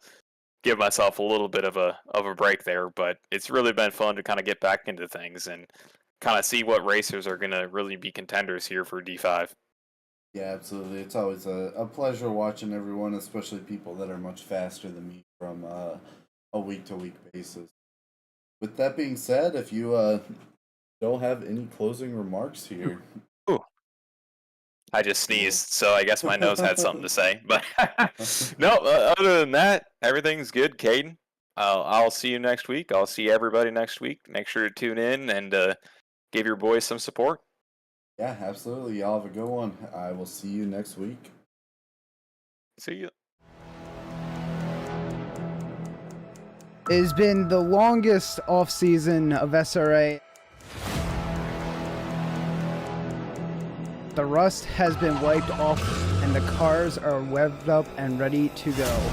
give myself a little bit of a break there. But it's really been fun to kind of get back into things and kind of see what racers are going to really be contenders here for D5. Yeah, absolutely. It's always a pleasure watching everyone, especially people that are much faster than me from a week-to-week basis. With that being said, if you don't have any closing remarks here. Ooh. I just sneezed, so I guess my nose had something to say. But no, other than that, everything's good, Caden. I'll see you next week. I'll see everybody next week. Make sure to tune in and give your boys some support. Yeah, absolutely. Y'all have a good one. I will see you next week. See you. It has been the longest off-season of SRA. The rust has been wiped off and the cars are revved up and ready to go.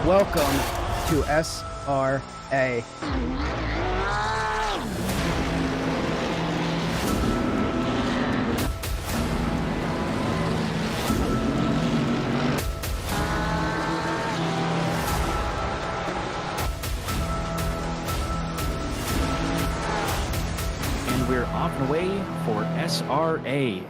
Welcome to SRA. We're off and away for SRA.